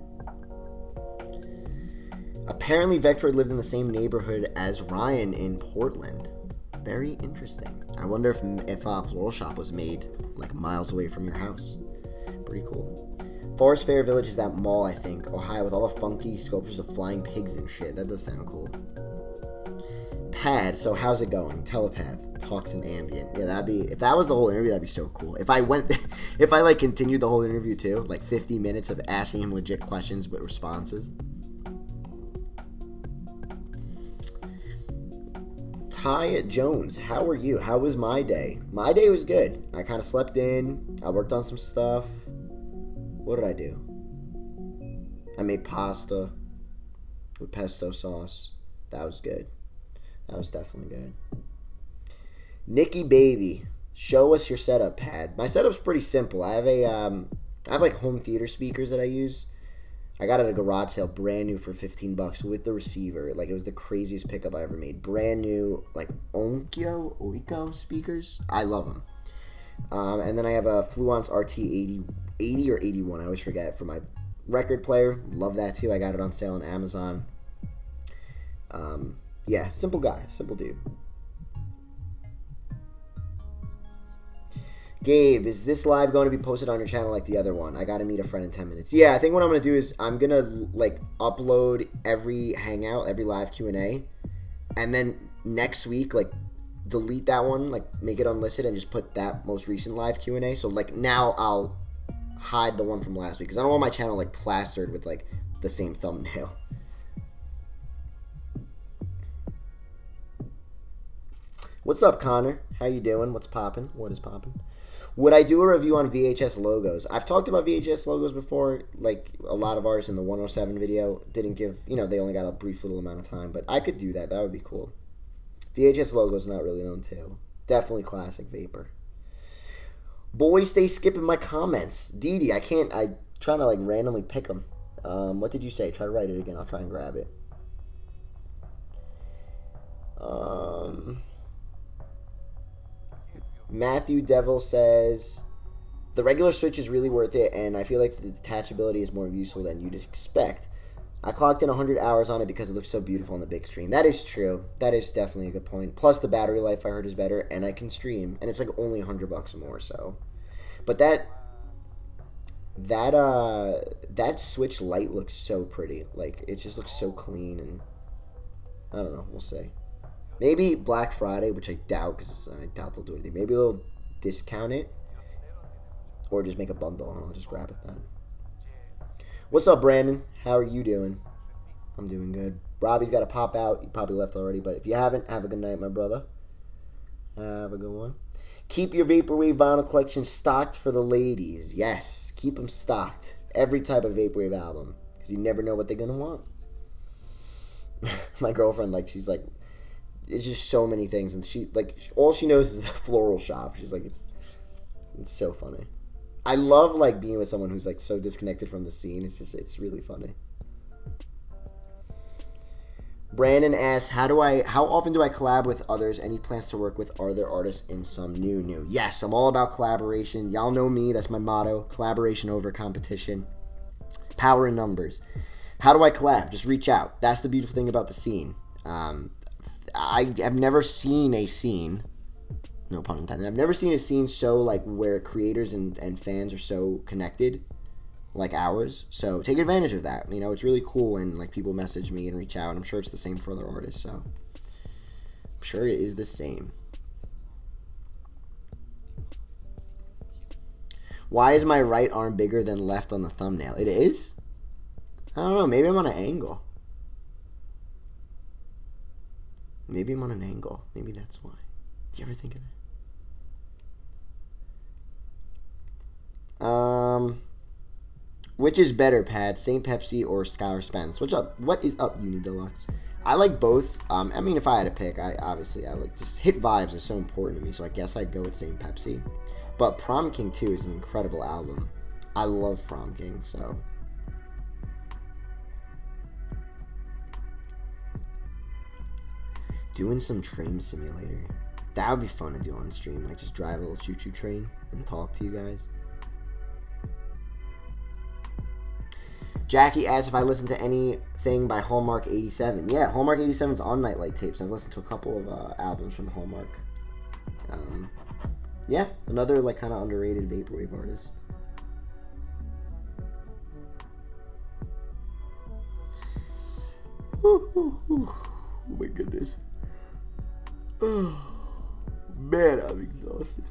Apparently, Vectroid lived in the same neighborhood as Ryan in Portland. Very interesting. I wonder if Floral Shop was made like miles away from your house. Pretty cool. Forest Fair Village is that mall, I think, Ohio, with all the funky sculptures of flying pigs and shit. That does sound cool. Pad, so how's it going? Telepath, talks in ambient. Yeah, if that was the whole interview, that'd be so cool. If I like continued the whole interview too, like 50 minutes of asking him legit questions but responses. Ty Jones, how are you? How was my day? My day was good. I kind of slept in. I worked on some stuff. What did I do? I made pasta with pesto sauce. That was good. That was definitely good. Nikki Baby, show us your setup, Pad. My setup's pretty simple. I have like home theater speakers that I use. I got it at a garage sale, brand new for $15 with the receiver. Like, it was the craziest pickup I ever made. Brand new, like, Oikyo speakers. I love them. And then I have a Fluence RT80 or 81, I always forget, for my record player. Love that, too. I got it on sale on Amazon. Yeah, simple guy. Simple dude. Gabe, is this live going to be posted on your channel like the other one? I got to meet a friend in 10 minutes. Yeah, I think what I'm going to do is I'm going to, like, upload every Hangout, every live Q&A, and then next week, like, delete that one, like, make it unlisted and just put that most recent live Q&A. So, like, now I'll hide the one from last week because I don't want my channel, like, plastered with, like, the same thumbnail. What's up, Connor? How you doing? What's poppin'? What is poppin'? Would I do a review on VHS logos? I've talked about VHS logos before. Like, a lot of artists in the 107 video didn't give, you know, they only got a brief little amount of time. But I could do that. That would be cool. VHS logos not really known too. Definitely classic Vapor. Boys, stay skipping my comments. Didi, I'm trying to, like, randomly pick them. What did you say? Try to write it again. I'll try and grab it. Matthew Devil says, the regular Switch is really worth it, and I feel like the detachability is more useful than you'd expect. I clocked in 100 hours on it because it looks so beautiful on the big screen. That is true. That is definitely a good point. Plus, the battery life I heard is better, and I can stream, and it's like only $100 more, so. But that Switch Lite looks so pretty. Like, it just looks so clean, and I don't know. We'll see. Maybe Black Friday, which I doubt, because I doubt they'll do anything. Maybe they'll discount it, or just make a bundle, and I'll just grab it then. What's up, Brandon? How are you doing? I'm doing good. Robbie's got to pop out. He probably left already, but if you haven't, have a good night, my brother. Have a good one. Keep your Vaporwave vinyl collection stocked for the ladies. Yes, keep them stocked. Every type of Vaporwave album, because you never know what they're going to want. My girlfriend, like, she's like, it's just so many things, and she, like, all she knows is the floral shop. She's like, it's so funny. I love, like, being with someone who's, like, so disconnected from the scene. It's really funny. Brandon asks, how often do I collab with others? Any plans to work with other artists in some new? Yes, I'm all about collaboration. Y'all know me. That's my motto. Collaboration over competition. Power in numbers. How do I collab? Just reach out. That's the beautiful thing about the scene. I have never seen a scene, no pun intended, I've never seen a scene so, like, where creators and fans are so connected, like ours. So take advantage of that. You know, it's really cool when, like, people message me and reach out. I'm sure it's the same for other artists, so I'm sure it is the same. Why is my right arm bigger than left on the thumbnail? It is? I don't know. Maybe I'm on an angle. Maybe I'm on an angle. Maybe that's why. Did you ever think of that? Which is better, Pat? St. Pepsi or Scholar Spence? What's up? What is up, Uni Deluxe? I like both. I mean, if I had to pick, I like just hit vibes is so important to me, so I guess I'd go with St. Pepsi. But Prom King 2 is an incredible album. I love Prom King, so. Doing some train simulator. That would be fun to do on stream. Like, just drive a little choo-choo train and talk to you guys. Jackie asked if I listened to anything by Hallmark 87. Yeah, Hallmark 87's on Nightlight Tapes. I've listened to a couple of albums from Hallmark. Yeah, another, like, kind of underrated Vaporwave artist. Oh my goodness. Oh, man, I'm exhausted.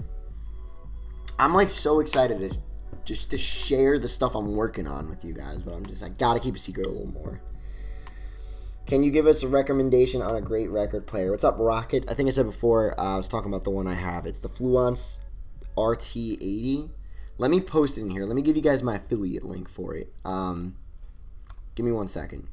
I'm, like, so excited to share the stuff I'm working on with you guys, but I gotta keep a secret a little more. Can you give us a recommendation on a great record player? What's up, Rocket? I think I said before, I was talking about the one I have. It's the Fluence RT80. Let me post it in here. Let me give you guys my affiliate link for it. Give me 1 second.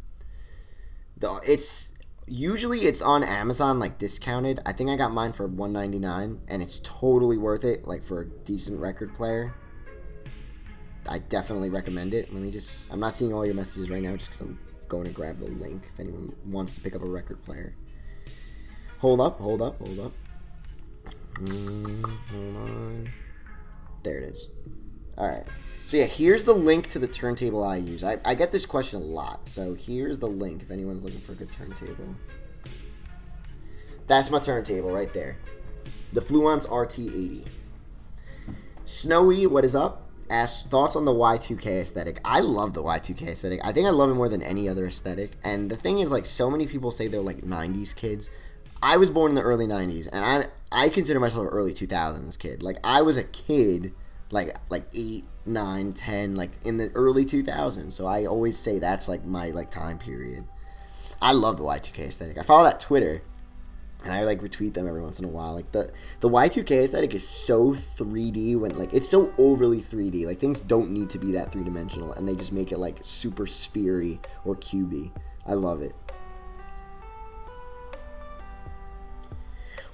Usually it's on Amazon, like, discounted. I think I got mine for $1.99, and it's totally worth it, like, for a decent record player. I definitely recommend it. I'm not seeing all your messages right now just because I'm going to grab the link if anyone wants to pick up a record player. Hold up. Hold on. There it is. Alright. So yeah, here's the link to the turntable I use. I get this question a lot, so here's the link if anyone's looking for a good turntable. That's my turntable right there. The Fluence RT80. Snowy, what is up? Asked thoughts on the Y2K aesthetic. I love the Y2K aesthetic. I think I love it more than any other aesthetic. And the thing is, like, so many people say they're like 90s kids. I was born in the early 90s, and I consider myself an early 2000s kid. Like, I was a kid, like 8, 9, 10, like in the early 2000s. So I always say that's like my like time period. I love the Y2K aesthetic. I follow that Twitter, and I like retweet them every once in a while. Like the Y2K aesthetic is so 3D when like it's so overly 3D. Like things don't need to be that three-dimensional, and they just make it like super sphere-y or cubey. I love it.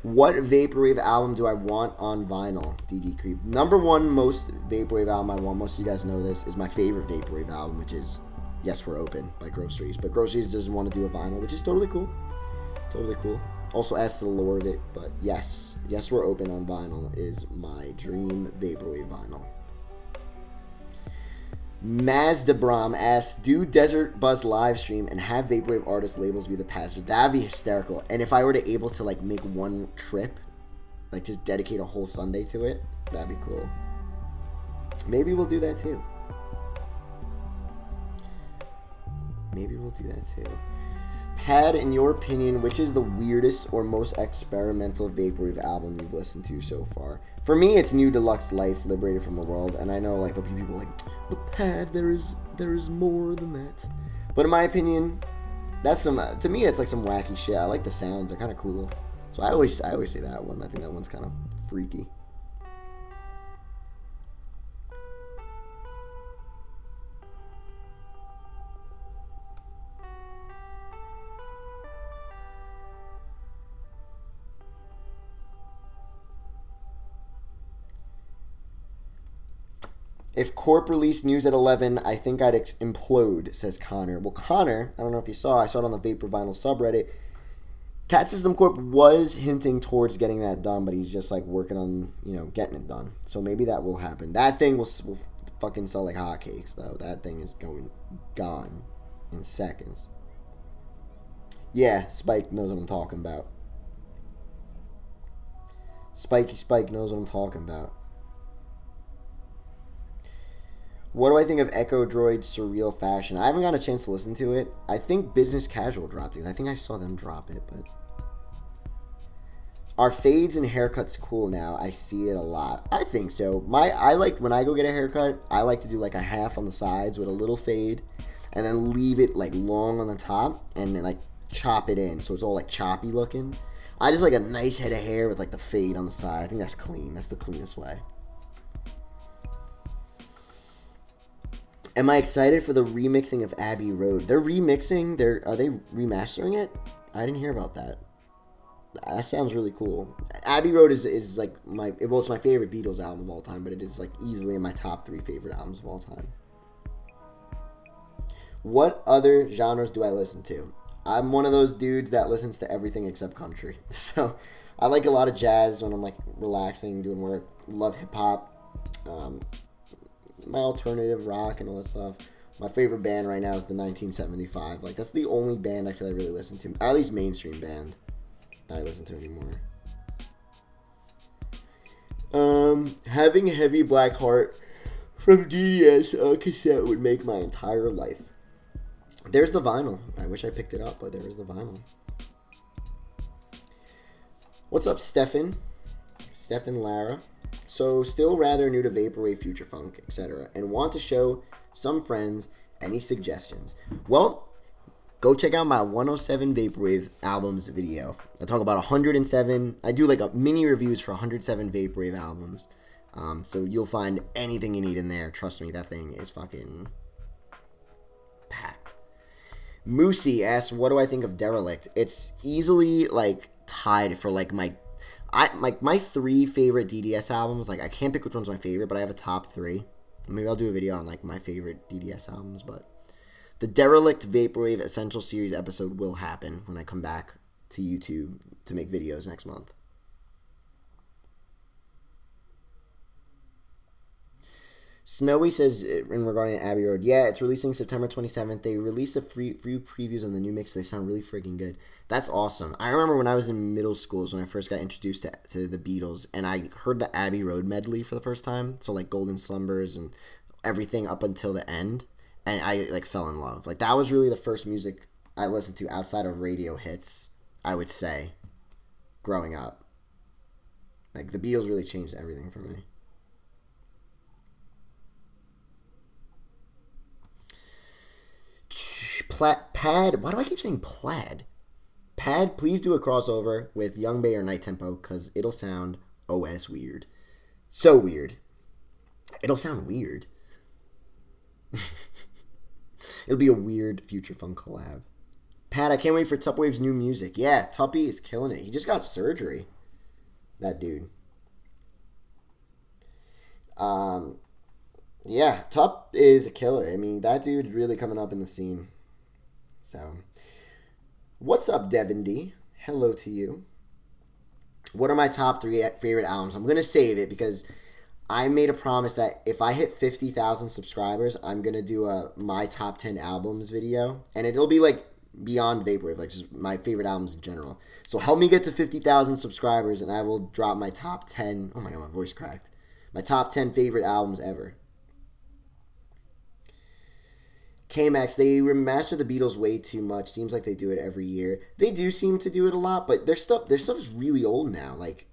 What Vaporwave album do I want on vinyl? DD Creep. Number one most Vaporwave album I want, most of you guys know this, is my favorite Vaporwave album, which is Yes, We're Open by Groceries. But Groceries doesn't want to do a vinyl, which is totally cool. Totally cool. Also adds to the lore of it, but yes, Yes, We're Open on vinyl is my dream Vaporwave vinyl. Mazdabram asks, do Desert Buzz live stream and have Vaporwave artist labels be the pastor. That'd be hysterical. And if I were to able to like make one trip, like just dedicate a whole Sunday to it, that'd be cool. Maybe we'll do that too. Pad, in your opinion, which is the weirdest or most experimental Vaporwave album you've listened to so far? For me, it's New Deluxe Life, Liberated from the World, and I know like there'll be people like, but Pad, there is more than that. But in my opinion, that's to me it's like some wacky shit. I like the sounds; they're kind of cool. So I always say that one. I think that one's kind of freaky. If Corp released news at 11, I think I'd implode, says Connor. Well, Connor, I don't know if you saw, I saw it on the Vapor Vinyl subreddit. Cat System Corp was hinting towards getting that done, but he's just like working on, getting it done. So maybe that will happen. That thing will fucking sell like hotcakes, though. That thing is gone in seconds. Yeah, Spike knows what I'm talking about. Spiky Spike knows what I'm talking about. What do I think of Echo Droid's Surreal Fashion? I haven't gotten a chance to listen to it. I think Business Casual dropped it. I think I saw them drop it, but... Are fades and haircuts cool now? I see it a lot. I think so. I like, when I go get a haircut, I like to do like a half on the sides with a little fade, and then leave it like long on the top, and then like chop it in, so it's all like choppy looking. I just like a nice head of hair with like the fade on the side. I think that's clean. That's the cleanest way. Am I excited for the remixing of Abbey Road? They're remixing. Are they remastering it? I didn't hear about that. That sounds really cool. Abbey Road is like it's my favorite Beatles album of all time, but it is like easily in my top 3 favorite albums of all time. What other genres do I listen to? I'm one of those dudes that listens to everything except country. So I like a lot of jazz when I'm like relaxing, doing work. Love hip hop. My alternative rock and all that stuff. My favorite band right now is the 1975. Like, that's the only band I feel I really listen to. Or at least mainstream band that I listen to anymore. Having a Heavy Black Heart from DDS cassette would make my entire life. There's the vinyl. I wish I picked it up, but there's the vinyl. What's up, Stefan Lara? So, still rather new to Vaporwave, Future Funk, etc., and want to show some friends any suggestions. Well, go check out my 107 Vaporwave albums video. I talk about 107. I do like a mini reviews for 107 Vaporwave albums. So you'll find anything you need in there. Trust me, that thing is fucking packed. Moosey asks, what do I think of Derelict? It's easily like tied for like my 3 favorite DDS albums. Like I can't pick which one's my favorite, but I have a top 3. Maybe I'll do a video on like my favorite DDS albums, but the Derelict Vaporwave Essential Series episode will happen when I come back to YouTube to make videos next month. Snowy says, in regarding Abbey Road, yeah, it's releasing September 27th. They released a few previews on the new mix. They sound really freaking good. That's awesome. I remember when I was in middle school when I first got introduced to the Beatles, and I heard the Abbey Road medley for the first time. So, like, Golden Slumbers and everything up until the end. And I, like, fell in love. Like, that was really the first music I listened to outside of radio hits, I would say, growing up. Like, the Beatles really changed everything for me. Pad, why do I keep saying plaid? Pad, please do a crossover with Young Bay or Night Tempo, because it'll sound OS weird. So weird. It'll sound weird. It'll be a weird Future Funk collab. Pat, I can't wait for Tupwave's new music. Yeah, Tuppy is killing it. He just got surgery. That dude. Yeah, Tup is a killer. I mean, that dude's really coming up in the scene. So, what's up, Devin D? Hello to you. What are my top 3 favorite albums? I'm going to save it because I made a promise that if I hit 50,000 subscribers, I'm going to do a my top 10 albums video. And it'll be like beyond Vaporwave, like just my favorite albums in general. So help me get to 50,000 subscribers and I will drop my top 10. Oh my God, my voice cracked. My top 10 favorite albums ever. K-Max, they remaster the Beatles way too much. Seems like they do it every year. They do seem to do it a lot, but their stuff is really old now. Like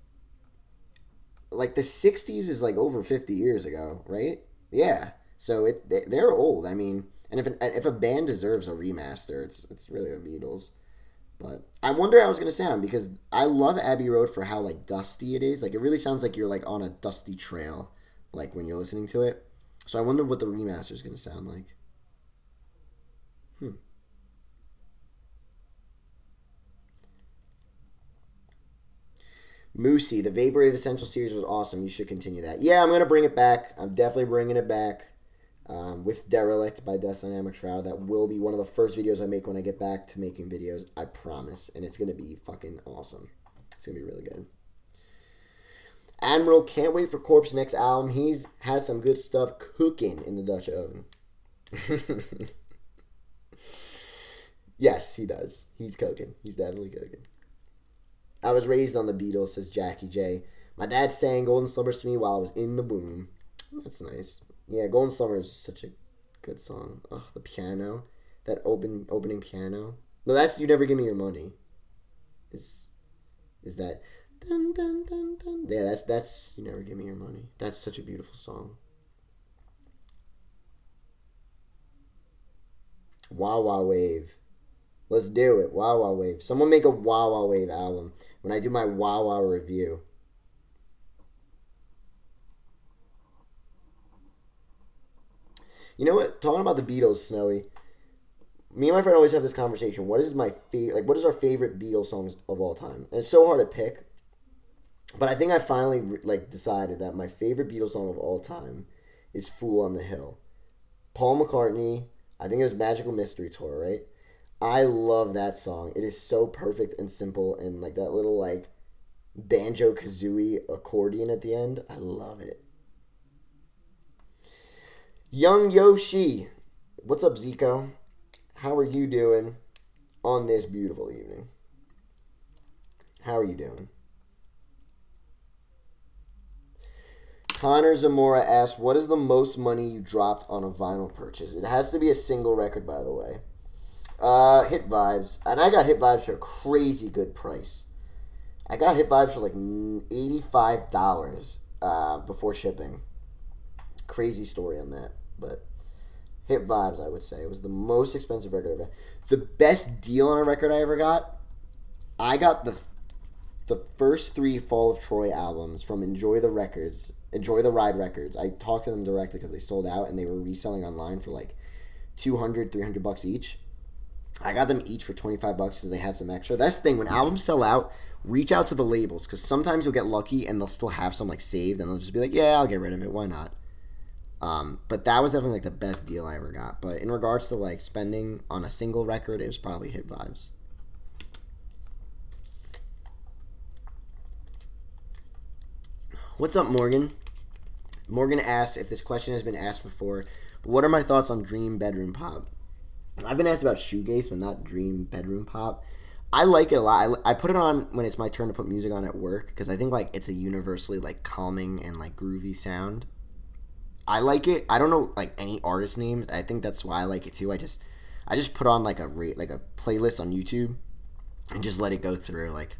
the 60s is like over 50 years ago, right? Yeah. So they're old. I mean, and if a band deserves a remaster, it's really the Beatles. But I wonder how it's gonna sound because I love Abbey Road for how like dusty it is. Like it really sounds like you're like on a dusty trail, like when you're listening to it. So I wonder what the remaster is gonna sound like. Moosey, the Vaporwave Essential Series was awesome. You should continue that. Yeah, I'm going to bring it back. I'm definitely bringing it back with Derelict by Death Dynamic Shroud. That will be one of the first videos I make when I get back to making videos. I promise. And it's going to be fucking awesome. It's going to be really good. Admiral, can't wait for Corp's next album. He's has some good stuff cooking in the Dutch oven. Yes, he does. He's cooking. He's definitely cooking. I was raised on the Beatles, says Jackie J. My dad sang Golden Slumbers to me while I was in the womb. That's nice. Yeah, Golden Slumbers is such a good song. Oh, the piano. That opening piano. No, that's You Never Give Me Your Money. Is that... Dun, dun, dun, dun. Yeah, that's You Never Give Me Your Money. That's such a beautiful song. Wow Wow Wave. Let's do it. Wow Wow Wave. Someone make a Wow Wow Wave album when I do my Wow Wow review. You know what? Talking about the Beatles, Snowy. Me and my friend always have this conversation. What is my favorite? Like, what is our favorite Beatles songs of all time? And it's so hard to pick. But I think I finally decided that my favorite Beatles song of all time is "Fool on the Hill." Paul McCartney. I think it was Magical Mystery Tour, right? I love that song. It is so perfect and simple, and like that little like banjo kazooie accordion at the end. I love it. Young Yoshi, what's up, Zico? How are you doing on this beautiful evening? How are you doing? Connor Zamora asks, what is the most money you dropped on a vinyl purchase? It has to be a single record, by the way. Hit Vibes. And I got Hit Vibes for a crazy good price. I got Hit Vibes for like $85 before shipping. Crazy story on that. But Hit vibes, I would say. It was the most expensive record I've ever. The best deal on a record I ever got. I got the first 3 Fall of Troy albums from Enjoy the Ride Records. I talked to them directly because they sold out and they were reselling online for like $200-$300 each. I got them each for $25 because they had some extra. That's the thing, when albums sell out, reach out to the labels because sometimes you'll get lucky and they'll still have some like saved and they'll just be like, yeah, I'll get rid of it. Why not? But that was definitely like the best deal I ever got. But in regards to like spending on a single record, it was probably Hit Vibes. What's up, Morgan? Morgan asks, if this question has been asked before, what are my thoughts on Dream Bedroom Pop? I've been asked about shoegaze, but not Dream Bedroom Pop. I like it a lot. I put it on when it's my turn to put music on at work because I think like it's a universally like calming and like groovy sound. I like it. I don't know like any artist names. I think that's why I like it too. I just put on like a playlist on YouTube and just let it go through. Like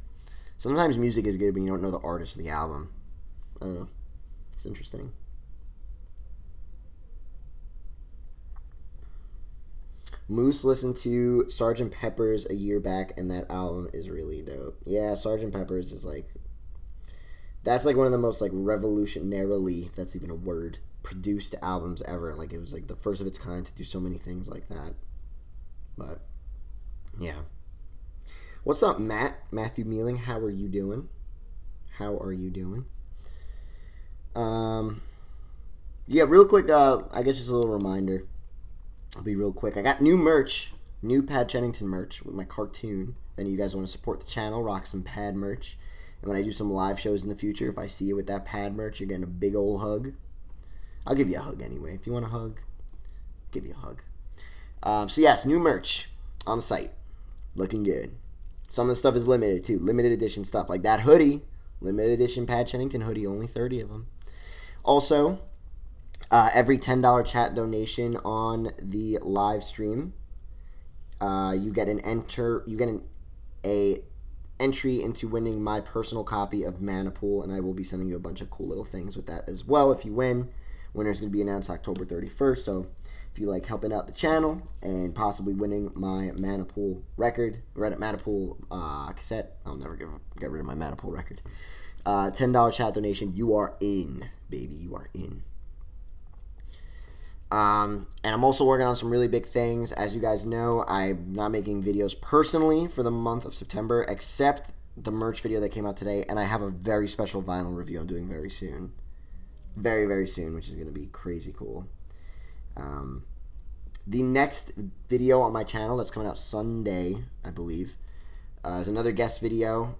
sometimes music is good, but you don't know the artist of the album. I don't know. It's interesting. Moose listened to Sgt. Pepper's a year back, and that album is really dope. Yeah, Sgt. Pepper's is like... That's like one of the most like revolutionarily, if that's even a word, produced albums ever. Like it was like the first of its kind to do so many things like that. But, yeah. What's up, Matt? Matthew Mealing, how are you doing? How are you doing? Yeah, real quick, I guess just a little reminder. I'll be real quick. I got new merch, new Pad Chennington merch with my cartoon. If any of you guys want to support the channel, rock some Pad merch. And when I do some live shows in the future, if I see you with that Pad merch, you're getting a big old hug. I'll give you a hug anyway. If you want a hug, I'll give you a hug. So yes, new merch on the site. Looking good. Some of the stuff is limited too. Limited edition stuff. Like that hoodie. Limited edition Pad Chennington hoodie. Only 30 of them. Also, every $10 chat donation on the live stream, you get an entry into winning my personal copy of MANAPOOL, and I will be sending you a bunch of cool little things with that as well if you win. Winner's going to be announced October 31st, so if you like helping out the channel and possibly winning my MANAPOOL record, MANAPOOL cassette, I'll never get rid of my MANAPOOL record. $10 chat donation, you are in, baby, you are in. And I'm also working on some really big things. As you guys know, I'm not making videos personally for the month of September, except the merch video that came out today, and I have a very special vinyl review I'm doing very soon. Very, very soon, which is going to be crazy cool. The next video on my channel that's coming out Sunday, I believe, is another guest video.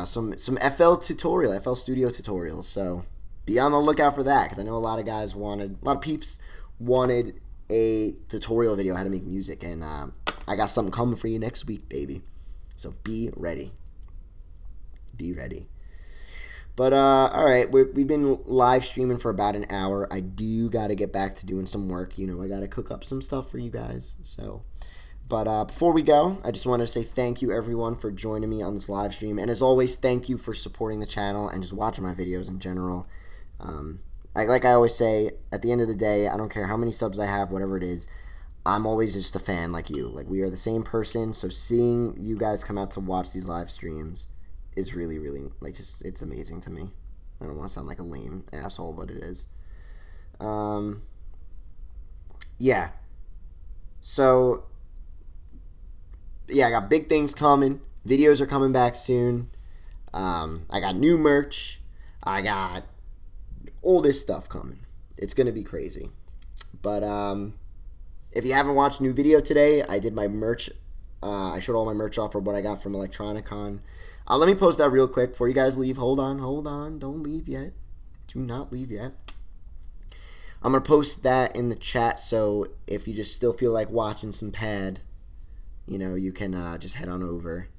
Some FL Studio tutorials, so be on the lookout for that, because I know a lot of peeps wanted a tutorial video how to make music, and I got something coming for you next week, baby. So be ready. Be ready. But, alright, we've been live streaming for about an hour. I do got to get back to doing some work. You know, I got to cook up some stuff for you guys. So, but before we go, I just want to say thank you, everyone, for joining me on this live stream. And as always, thank you for supporting the channel and just watching my videos in general. Like I always say, at the end of the day, I don't care how many subs I have, whatever it is, I'm always just a fan like you. Like, we are the same person, so seeing you guys come out to watch these live streams is really, really, like, just, it's amazing to me. I don't want to sound like a lame asshole, but it is. Yeah. So, yeah, I got big things coming. Videos are coming back soon. I got new merch. I got all this stuff coming. It's going to be crazy. But if you haven't watched a new video today, I did my merch. I showed all my merch off for what I got from Electronicon. Let me post that real quick before you guys leave. Hold on. Don't leave yet. Do not leave yet. I'm going to post that in the chat, so if you just still feel like watching some Pad, you know, you can just head on over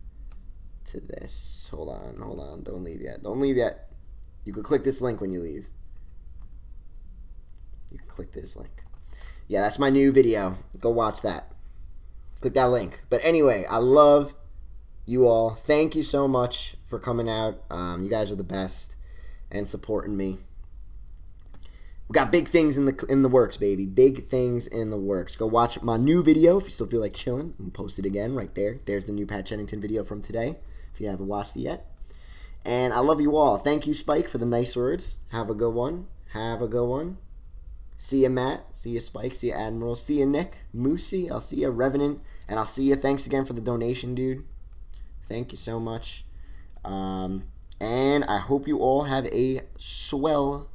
to this. Hold on. Don't leave yet. You can click this link when you leave. You can click this link. Yeah, that's my new video. Go watch that. Click that link. But anyway, I love you all. Thank you so much for coming out. You guys are the best and supporting me. We got big things in the works, baby. Big things in the works. Go watch my new video if you still feel like chilling. I'm post it again right there. There's the new Pat Chennington video from today, if you haven't watched it yet. And I love you all. Thank you, Spike, for the nice words. Have a good one. Have a good one. See you, Matt. See you, Spike. See you, Admiral. See you, Nick. Moosey. I'll see you, Revenant. And I'll see you. Thanks again for the donation, dude. Thank you so much. And I hope you all have a swell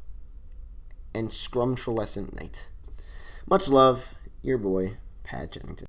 and scrumtrelescent night. Much love, your boy, Pat Chennington.